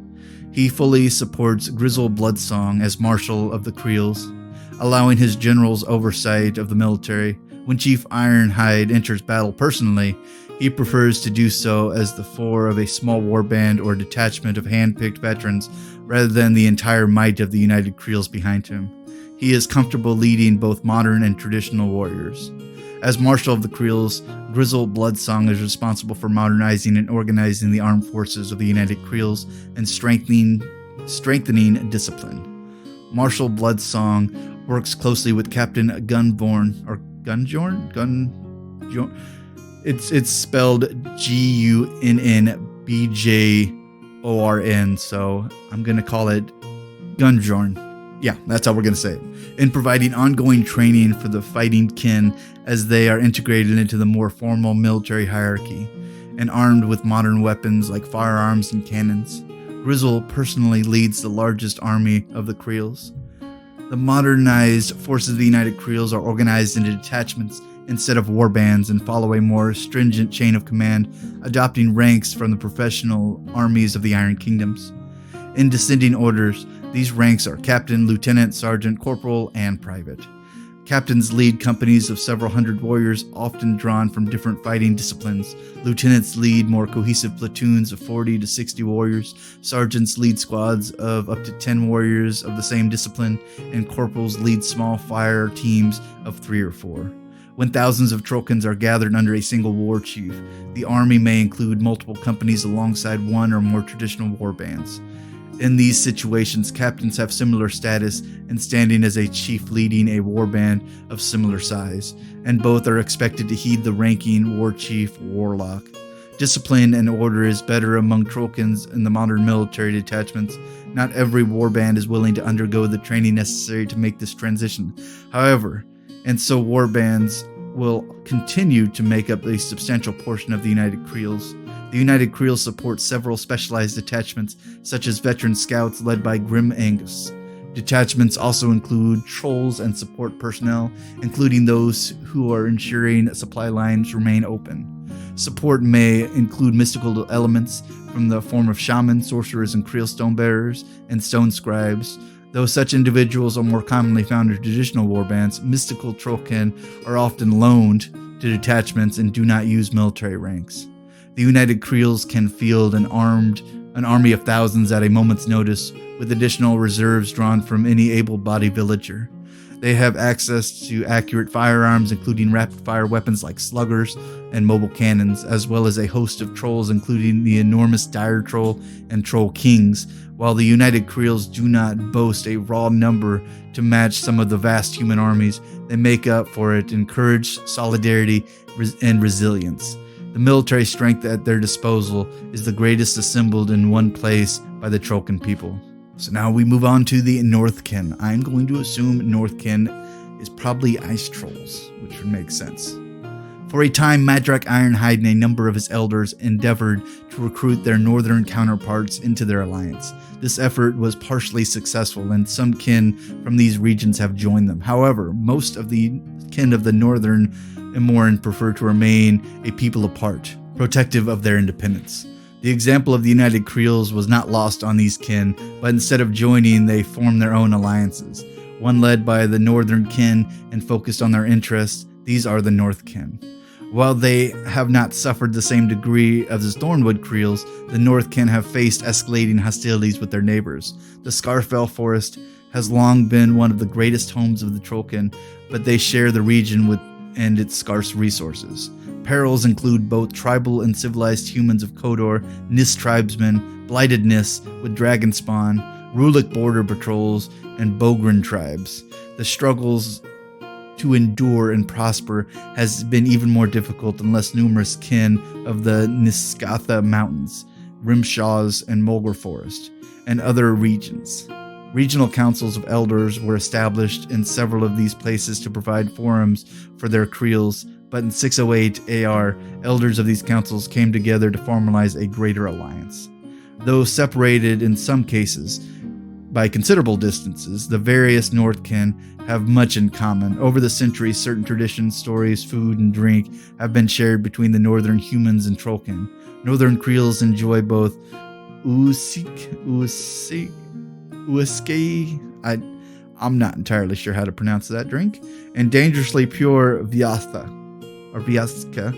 He fully supports Grizzle Bloodsong as Marshal of the Creels, allowing his generals oversight of the military. When Chief Ironhide enters battle personally, he prefers to do so as the fore of a small warband or detachment of hand-picked veterans rather than the entire might of the United Creels behind him. He is comfortable leading both modern and traditional warriors. As Marshal of the Creels, Grizzle Bloodsong is responsible for modernizing and organizing the armed forces of the United Creels and strengthening discipline. Marshal Bloodsong works closely with Captain Gunborn, or Gunjorn? It's spelled Gunnbjorn, so I'm going to call it Gunjorn. Yeah, that's how we're going to say it. In providing ongoing training for the fighting kin as they are integrated into the more formal military hierarchy and armed with modern weapons like firearms and cannons. Grizzle personally leads the largest army of the Creels. The modernized forces of the United Creels are organized into detachments instead of warbands and follow a more stringent chain of command, adopting ranks from the professional armies of the Iron Kingdoms. In descending orders, these ranks are captain, lieutenant, sergeant, corporal, and private. Captains lead companies of several hundred warriors, often drawn from different fighting disciplines. Lieutenants lead more cohesive platoons of 40 to 60 warriors. Sergeants lead squads of up to 10 warriors of the same discipline, and corporals lead small fire teams of 3 or 4. When thousands of Trollkins are gathered under a single war chief, the army may include multiple companies alongside one or more traditional war bands. In these situations, captains have similar status and standing as a chief leading a warband of similar size, and both are expected to heed the ranking war chief warlock. Discipline and order is better among Trollkins in the modern military detachments. Not every warband is willing to undergo the training necessary to make this transition. However, and so warbands will continue to make up a substantial portion of the United Creels. The United Creels support several specialized detachments, such as veteran scouts led by Grim Angus. Detachments also include trolls and support personnel, including those who are ensuring supply lines remain open. Support may include mystical elements from the form of shamans, sorcerers, and Creel stonebearers, and stone scribes. Though such individuals are more commonly found in traditional warbands, mystical Trollkin are often loaned to detachments and do not use military ranks. The United Creels can field an army of thousands at a moment's notice, with additional reserves drawn from any able-bodied villager. They have access to accurate firearms, including rapid-fire weapons like sluggers and mobile cannons, as well as a host of trolls, including the enormous Dire Troll and Troll Kings. While the United Creels do not boast a raw number to match some of the vast human armies, they make up for it in courage, solidarity, and resilience. The military strength at their disposal is the greatest assembled in one place by the Trollkin people. So now we move on to the Northkin. I'm going to assume Northkin is probably ice trolls, which would make sense. For a time, Madrak Ironhide and a number of his elders endeavored to recruit their northern counterparts into their alliance. This effort was partially successful, and some kin from these regions have joined them. However, most of the kin of the northern Immorren prefer to remain a people apart, protective of their independence. The example of the United Creels was not lost on these kin, but instead of joining, they formed their own alliances. One led by the northern kin and focused on their interests. These are the Northkin. While they have not suffered the same degree as the Thornwood Creels, the Northkin have faced escalating hostilities with their neighbors. The Scarfell Forest has long been one of the greatest homes of the Trollkin, but they share the region with and its scarce resources. Perils include both tribal and civilized humans of Kodor, Nis tribesmen, blighted Nis with dragon spawn, Rulik border patrols, and Bogren tribes. The struggles to endure and prosper has been even more difficult and less numerous kin of the Niskatha Mountains, Rimshaws, and Mulgor Forest, and other regions. Regional councils of elders were established in several of these places to provide forums for their creels, but in 608 AR, elders of these councils came together to formalize a greater alliance. Though separated in some cases by considerable distances, the various Northkin have much in common. Over the centuries, certain traditions, stories, food, and drink have been shared between the northern humans and Trollkin. Northern creels enjoy both Uiske, I'm not entirely sure how to pronounce that drink, and dangerously pure Vyastha, or Vyaska,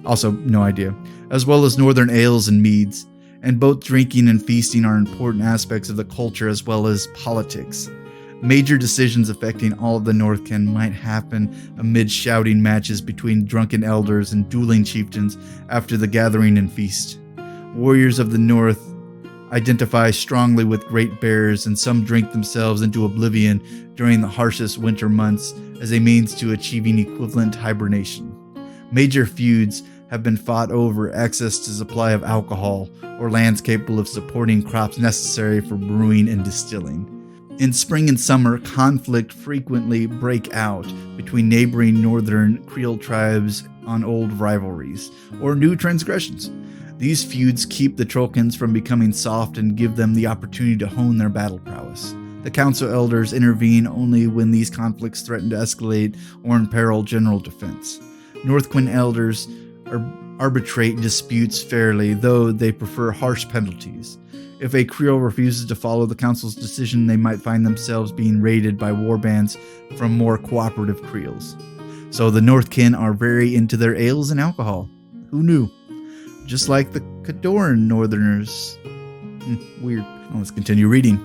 also no idea, as well as northern ales and meads, and both drinking and feasting are important aspects of the culture as well as politics. Major decisions affecting all of the Northkin might happen amid shouting matches between drunken elders and dueling chieftains after the gathering and feast. Warriors of the North identify strongly with great bears, and some drink themselves into oblivion during the harshest winter months as a means to achieving equivalent hibernation. Major feuds have been fought over access to supply of alcohol or lands capable of supporting crops necessary for brewing and distilling. In spring and summer, conflict frequently break out between neighboring northern Creole tribes on old rivalries or new transgressions. These feuds keep the Trollkins from becoming soft and give them the opportunity to hone their battle prowess. The council elders intervene only when these conflicts threaten to escalate or imperil general defense. Northquin elders arbitrate disputes fairly, though they prefer harsh penalties. If a Creole refuses to follow the council's decision, they might find themselves being raided by warbands from more cooperative Creoles. So the Northkin are very into their ales and alcohol. Who knew? Just like the Kodoran Northerners. Weird. Well, let's continue reading.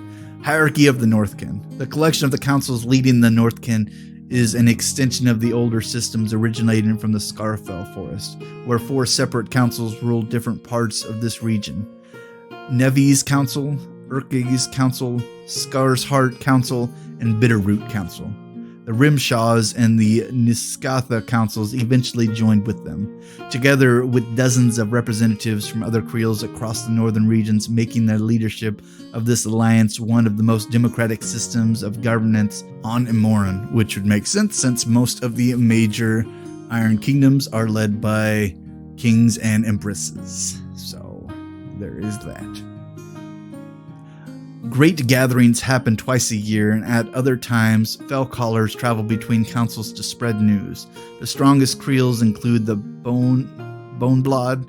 Hierarchy of the Northkin. The collection of the councils leading the Northkin is an extension of the older systems originating from the Scarfell Forest, where 4 separate councils ruled different parts of this region. Nevi's Council, Urkig's Council, Scar's Heart Council, and Bitterroot Council. The Rimshaws and the Niskatha councils eventually joined with them, together with dozens of representatives from other Creoles across the northern regions, making their leadership of this alliance one of the most democratic systems of governance on Immorren, which would make sense since most of the major Iron Kingdoms are led by kings and empresses. So there is that. Great gatherings happen twice a year, and at other times, fell callers travel between councils to spread news. The strongest Creoles include the Boneblood,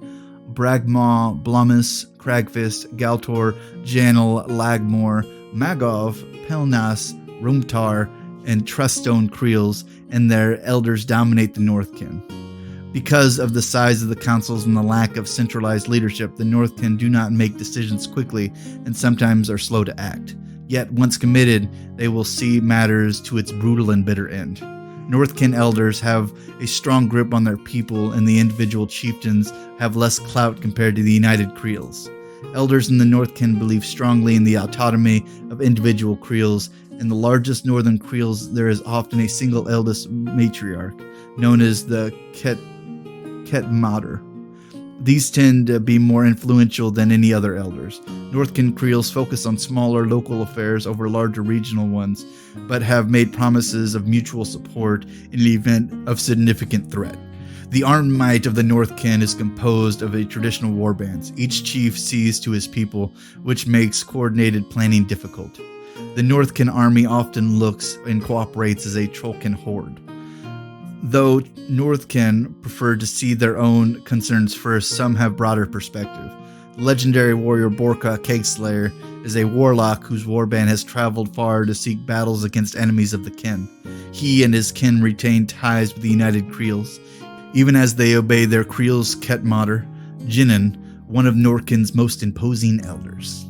Bragmaw, Blummus, Cragfist, Galtor, Janel, Lagmore, Magov, Pelnas, Rumtar, and Truststone Creoles, and their elders dominate the Northkin. Because of the size of the councils and the lack of centralized leadership, the Northkin do not make decisions quickly and sometimes are slow to act. Yet, once committed, they will see matters to its brutal and bitter end. Northkin elders have a strong grip on their people, and the individual chieftains have less clout compared to the united Creoles. Elders in the Northkin believe strongly in the autonomy of individual Creoles. In the largest northern Creoles, there is often a single eldest matriarch, known as the Ketmater. These tend to be more influential than any other elders. Northkin Creoles focus on smaller local affairs over larger regional ones, but have made promises of mutual support in the event of significant threat. The armed might of the Northkin is composed of a traditional warbands. Each chief sees to his people, which makes coordinated planning difficult. The Northkin army often looks and cooperates as a Trollkin horde. Though Northkin prefer to see their own concerns first, some have broader perspective. The legendary warrior Borka Cakeslayer is a warlock whose warband has traveled far to seek battles against enemies of the kin. He and his kin retain ties with the united Creoles, even as they obey their Creole's Ketmater, Jinnen, one of Northkin's most imposing elders.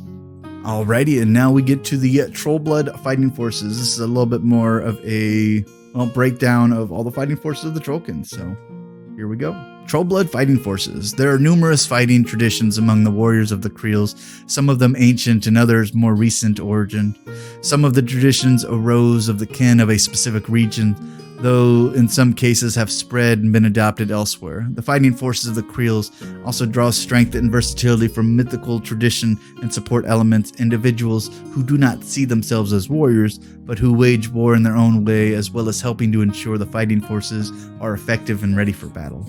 Alrighty, and now we get to the Trollblood fighting forces. This is a little bit more of a breakdown of all the fighting forces of the Trollkins. So here we go. Trollblood fighting forces. There are numerous fighting traditions among the warriors of the Creels, some of them ancient and others more recent origin. Some of the traditions arose of the kin of a specific region, though in some cases have spread and been adopted elsewhere. The fighting forces of the Creels also draw strength and versatility from mythical tradition and support elements, individuals who do not see themselves as warriors, but who wage war in their own way, as well as helping to ensure the fighting forces are effective and ready for battle.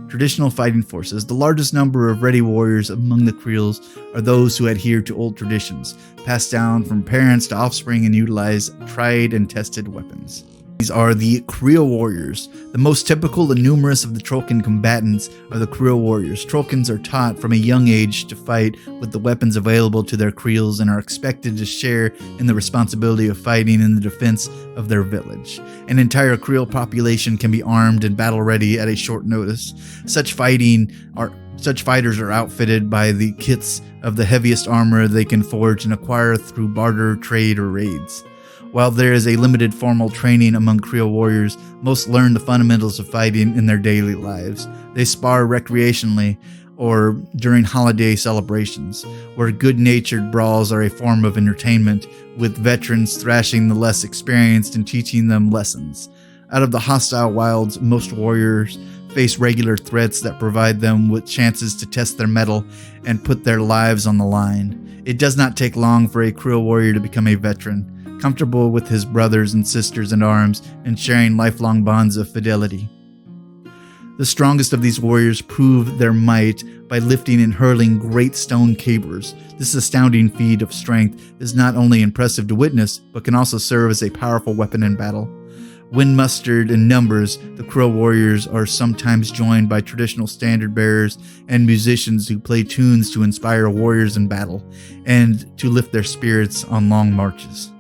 Traditional fighting forces. The largest number of ready warriors among the Creels are those who adhere to old traditions, passed down from parents to offspring and utilize tried and tested weapons. These are the Creel warriors. The most typical and numerous of the Trollkin combatants are the Creel warriors. Trollkins are taught from a young age to fight with the weapons available to their Creels and are expected to share in the responsibility of fighting in the defense of their village. An entire Creel population can be armed and battle ready at a short notice. Such fighters are outfitted by the kits of the heaviest armor they can forge and acquire through barter, trade, or raids. While there is a limited formal training among Creel warriors, most learn the fundamentals of fighting in their daily lives. They spar recreationally or during holiday celebrations, where good-natured brawls are a form of entertainment, with veterans thrashing the less experienced and teaching them lessons. Out of the hostile wilds, most warriors face regular threats that provide them with chances to test their mettle and put their lives on the line. It does not take long for a Creel warrior to become a veteran, comfortable with his brothers and sisters in arms and sharing lifelong bonds of fidelity. The strongest of these warriors prove their might by lifting and hurling great stone cabers. This astounding feat of strength is not only impressive to witness, but can also serve as a powerful weapon in battle. When mustered in numbers, the Creel warriors are sometimes joined by traditional standard bearers and musicians who play tunes to inspire warriors in battle and to lift their spirits on long marches.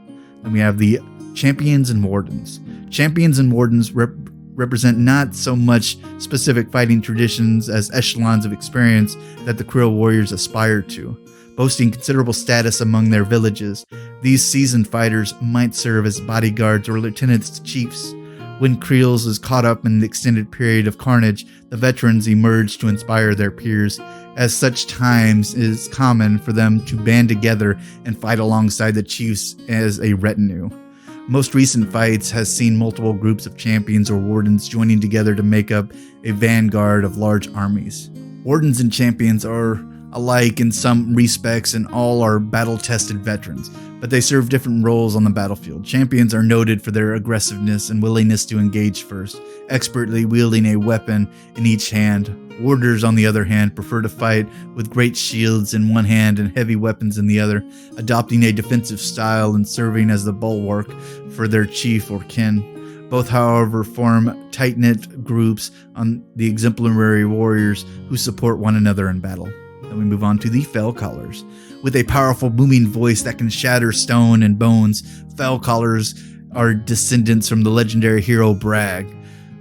Then we have the Champions and Wardens. Champions and Wardens represent not so much specific fighting traditions as echelons of experience that the Creel warriors aspire to. Boasting considerable status among their villages, these seasoned fighters might serve as bodyguards or lieutenants to chiefs. When Creels is caught up in the extended period of carnage, the veterans emerge to inspire their peers. As such times, it is common for them to band together and fight alongside the chiefs as a retinue. Most recent fights has seen multiple groups of champions or wardens joining together to make up a vanguard of large armies. Wardens and champions are alike in some respects and all are battle-tested veterans, but they serve different roles on the battlefield. Champions are noted for their aggressiveness and willingness to engage first, expertly wielding a weapon in each hand. Warders, on the other hand, prefer to fight with great shields in one hand and heavy weapons in the other, adopting a defensive style and serving as the bulwark for their chief or kin. Both, however, form tight-knit groups on the exemplary warriors who support one another in battle. Then we move on to the Fell Callers. With a powerful booming voice that can shatter stone and bones, Fell Callers are descendants from the legendary hero Brag.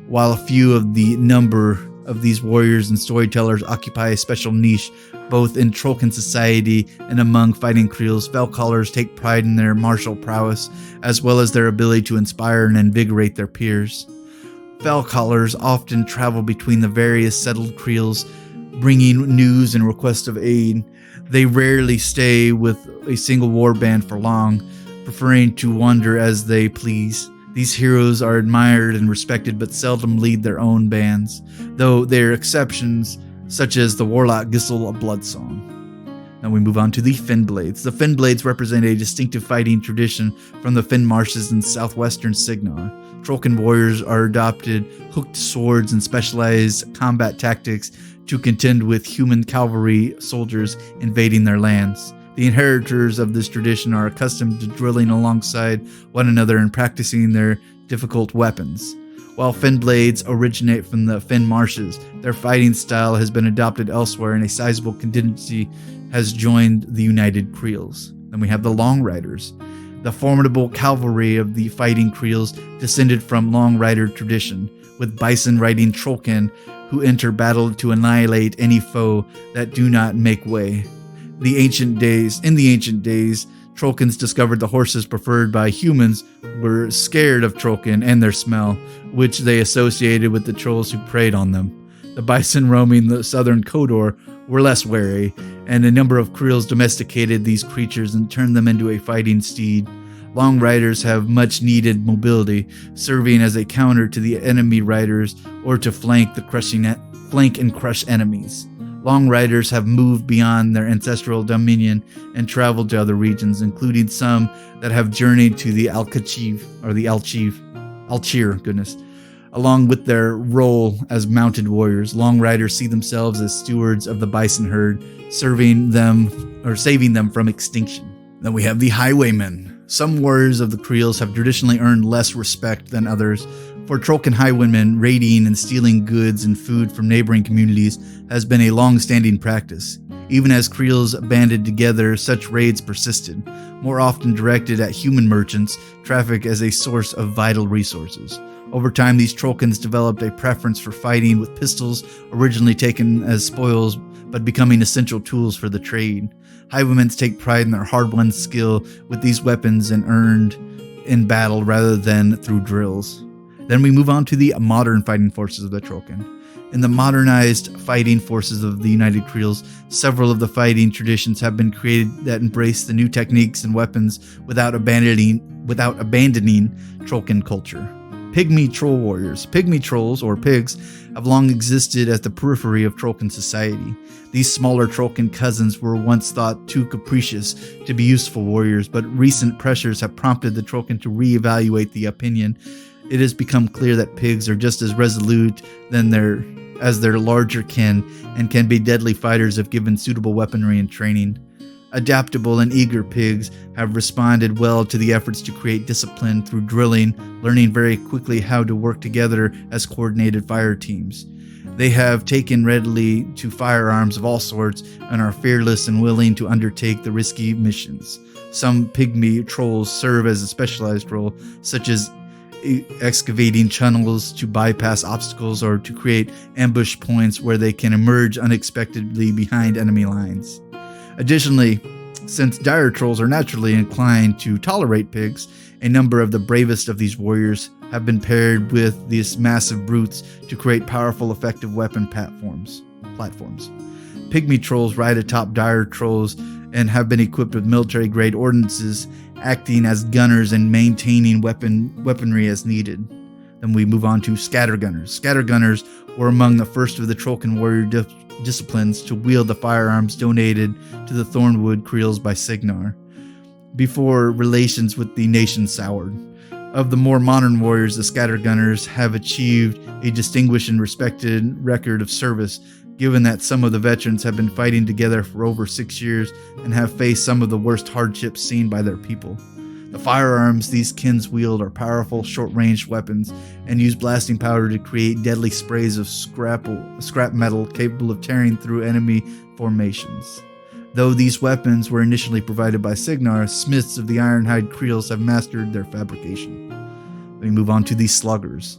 While a few of the number of these warriors and storytellers occupy a special niche, both in Trollkin society and among fighting Creels, Fell Callers take pride in their martial prowess, as well as their ability to inspire and invigorate their peers. Fell Callers often travel between the various settled Creels, bringing news and requests of aid. They rarely stay with a single warband for long, preferring to wander as they please. These heroes are admired and respected but seldom lead their own bands, though there are exceptions, such as the warlock Gisel of Bloodsong. Now we move on to the Finblades. The Finblades represent a distinctive fighting tradition from the Fen Marshes in southwestern Signar. Trollkin warriors are adopted hooked swords and specialized combat tactics to contend with human cavalry soldiers invading their lands. The inheritors of this tradition are accustomed to drilling alongside one another and practicing their difficult weapons. While Finblades originate from the Fen Marshes, their fighting style has been adopted elsewhere and a sizable contingency has joined the United Creels. Then we have the Long Riders. The formidable cavalry of the fighting Creels descended from Long Rider tradition, with bison riding Trollkin who enter battle to annihilate any foe that do not make way. In the ancient days, Trollkins discovered the horses preferred by humans were scared of Trollkin and their smell, which they associated with the trolls who preyed on them. The bison roaming the southern Kodor were less wary, and a number of Creels domesticated these creatures and turned them into a fighting steed. Long riders have much needed mobility, serving as a counter to the enemy riders or to flank and crush enemies. Long riders have moved beyond their ancestral dominion and traveled to other regions, including some that have journeyed to the Alchir, along with their role as mounted warriors. Long riders see themselves as stewards of the bison herd, saving them from extinction. Then we have the highwaymen. Some warriors of the Creels have traditionally earned less respect than others. For Trollkin highwaymen, raiding and stealing goods and food from neighboring communities has been a long-standing practice. Even as Creels banded together, such raids persisted, more often directed at human merchants, traffic as a source of vital resources. Over time, these Trollkins developed a preference for fighting with pistols, originally taken as spoils, but becoming essential tools for the trade. Highwaymen take pride in their hard-won skill with these weapons and earned in battle rather than through drills. Then we move on to the modern fighting forces of the Trollkin. In the modernized fighting forces of the United Creels, several of the fighting traditions have been created that embrace the new techniques and weapons without abandoning Trollkin culture. Pygmy troll warriors. Pygmy trolls, or pigs, have long existed at the periphery of Trollkin society. These smaller Trollkin cousins were once thought too capricious to be useful warriors, but recent pressures have prompted the Trollkin to reevaluate the opinion. It has become clear that pigs are just as resolute as their larger kin and can be deadly fighters if given suitable weaponry and training. Adaptable and eager pigs have responded well to the efforts to create discipline through drilling, learning very quickly how to work together as coordinated fire teams. They have taken readily to firearms of all sorts and are fearless and willing to undertake the risky missions. Some pygmy trolls serve as a specialized role, such as excavating tunnels to bypass obstacles or to create ambush points where they can emerge unexpectedly behind enemy lines. Additionally, since dire trolls are naturally inclined to tolerate pigs, a number of the bravest of these warriors have been paired with these massive brutes to create powerful, effective weapon platforms. Pygmy trolls ride atop dire trolls and have been equipped with military-grade ordnances, acting as gunners and maintaining weaponry as needed. Then we move on to scattergunners. Scattergunners were among the first of the Trollkin warrior disciplines to wield the firearms donated to the Thornwood Creels by Signar, before relations with the nation soured. Of the more modern warriors, the scattergunners have achieved a distinguished and respected record of service, given that some of the veterans have been fighting together for over 6 years and have faced some of the worst hardships seen by their people. The firearms these kins wield are powerful, short-range weapons and use blasting powder to create deadly sprays of scrap metal capable of tearing through enemy formations. Though these weapons were initially provided by Signar, smiths of the Ironhide Creels have mastered their fabrication. We move on to the sluggers.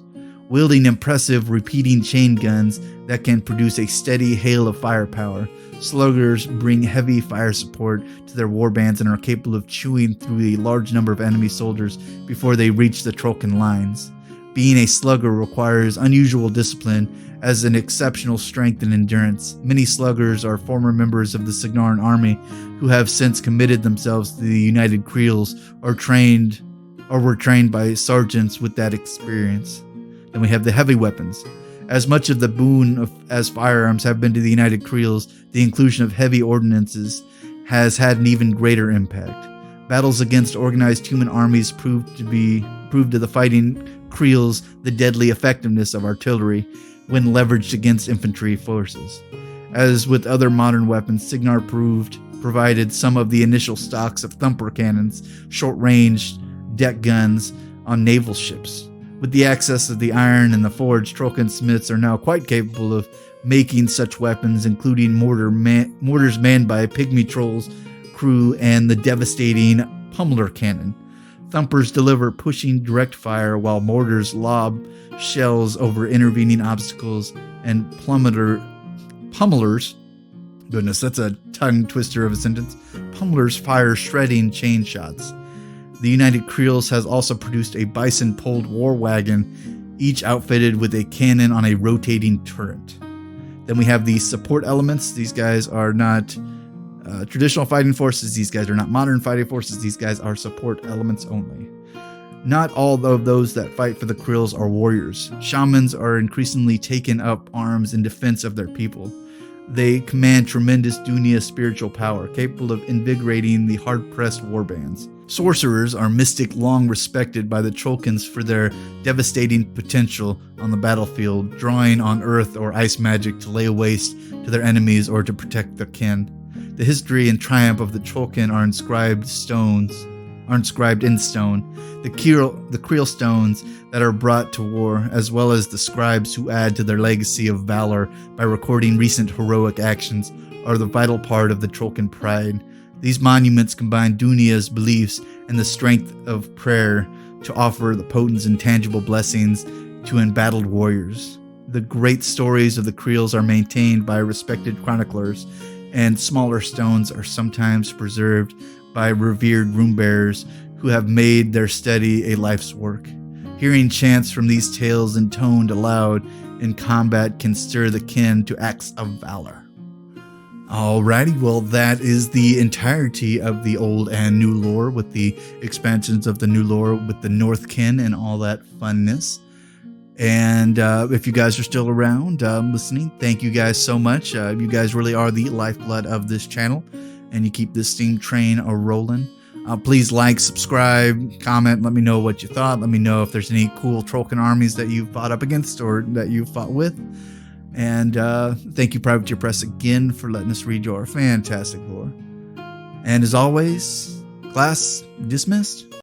Wielding impressive repeating chain guns that can produce a steady hail of firepower, sluggers bring heavy fire support to their warbands and are capable of chewing through a large number of enemy soldiers before they reach the Trollkin lines. Being a slugger requires unusual discipline as an exceptional strength and endurance. Many sluggers are former members of the Signarin army who have since committed themselves to the United Creels or were trained by sergeants with that experience. Then we have the heavy weapons. As much of the boon as firearms have been to the United Creels, the inclusion of heavy ordnances has had an even greater impact. Battles against organized human armies proved to the fighting Creels the deadly effectiveness of artillery when leveraged against infantry forces. As with other modern weapons, Signar provided some of the initial stocks of thumper cannons, short-range deck guns on naval ships. With the access of the iron and the forge, Trollkin smiths are now quite capable of making such weapons, including mortars manned by pygmy trolls crew and the devastating pummeler cannon. Thumpers deliver pushing direct fire, while mortars lob shells over intervening obstacles, and pummelers Goodness, that's a tongue twister of a sentence. Pummelers fire shredding chain shots. The United Creels has also produced a bison-pulled war wagon, each outfitted with a cannon on a rotating turret. Then we have the support elements. These guys are not traditional fighting forces. These guys are not modern fighting forces. These guys are support elements only. Not all of those that fight for the Creels are warriors. Shamans are increasingly taking up arms in defense of their people. They command tremendous Dunya spiritual power, capable of invigorating the hard-pressed warbands. Sorcerers are mystic long respected by the Trollkins for their devastating potential on the battlefield, drawing on earth or ice magic to lay waste to their enemies or to protect their kin. The history and triumph of the Trollkin are inscribed in stone. The Creel stones that are brought to war, as well as the scribes who add to their legacy of valor by recording recent heroic actions, are the vital part of the Trollkin pride. These monuments combine Dunya's beliefs and the strength of prayer to offer the potent and tangible blessings to embattled warriors. The great stories of the Creels are maintained by respected chroniclers, and smaller stones are sometimes preserved by revered runebearers who have made their study a life's work. Hearing chants from these tales intoned aloud in combat can stir the kin to acts of valor. Alrighty, well, that is the entirety of the old and new lore, with the expansions of the new lore with the Northkin and all that funness. And if you guys are still around listening, thank you guys so much. You guys really are the lifeblood of this channel, and you keep this steam train a-rolling. Please like, subscribe, comment, let me know what you thought. Let me know if there's any cool Trollkin armies that you've fought up against or that you've fought with. And thank you, Privateer Press, again for letting us read your fantastic lore. And as always, class dismissed.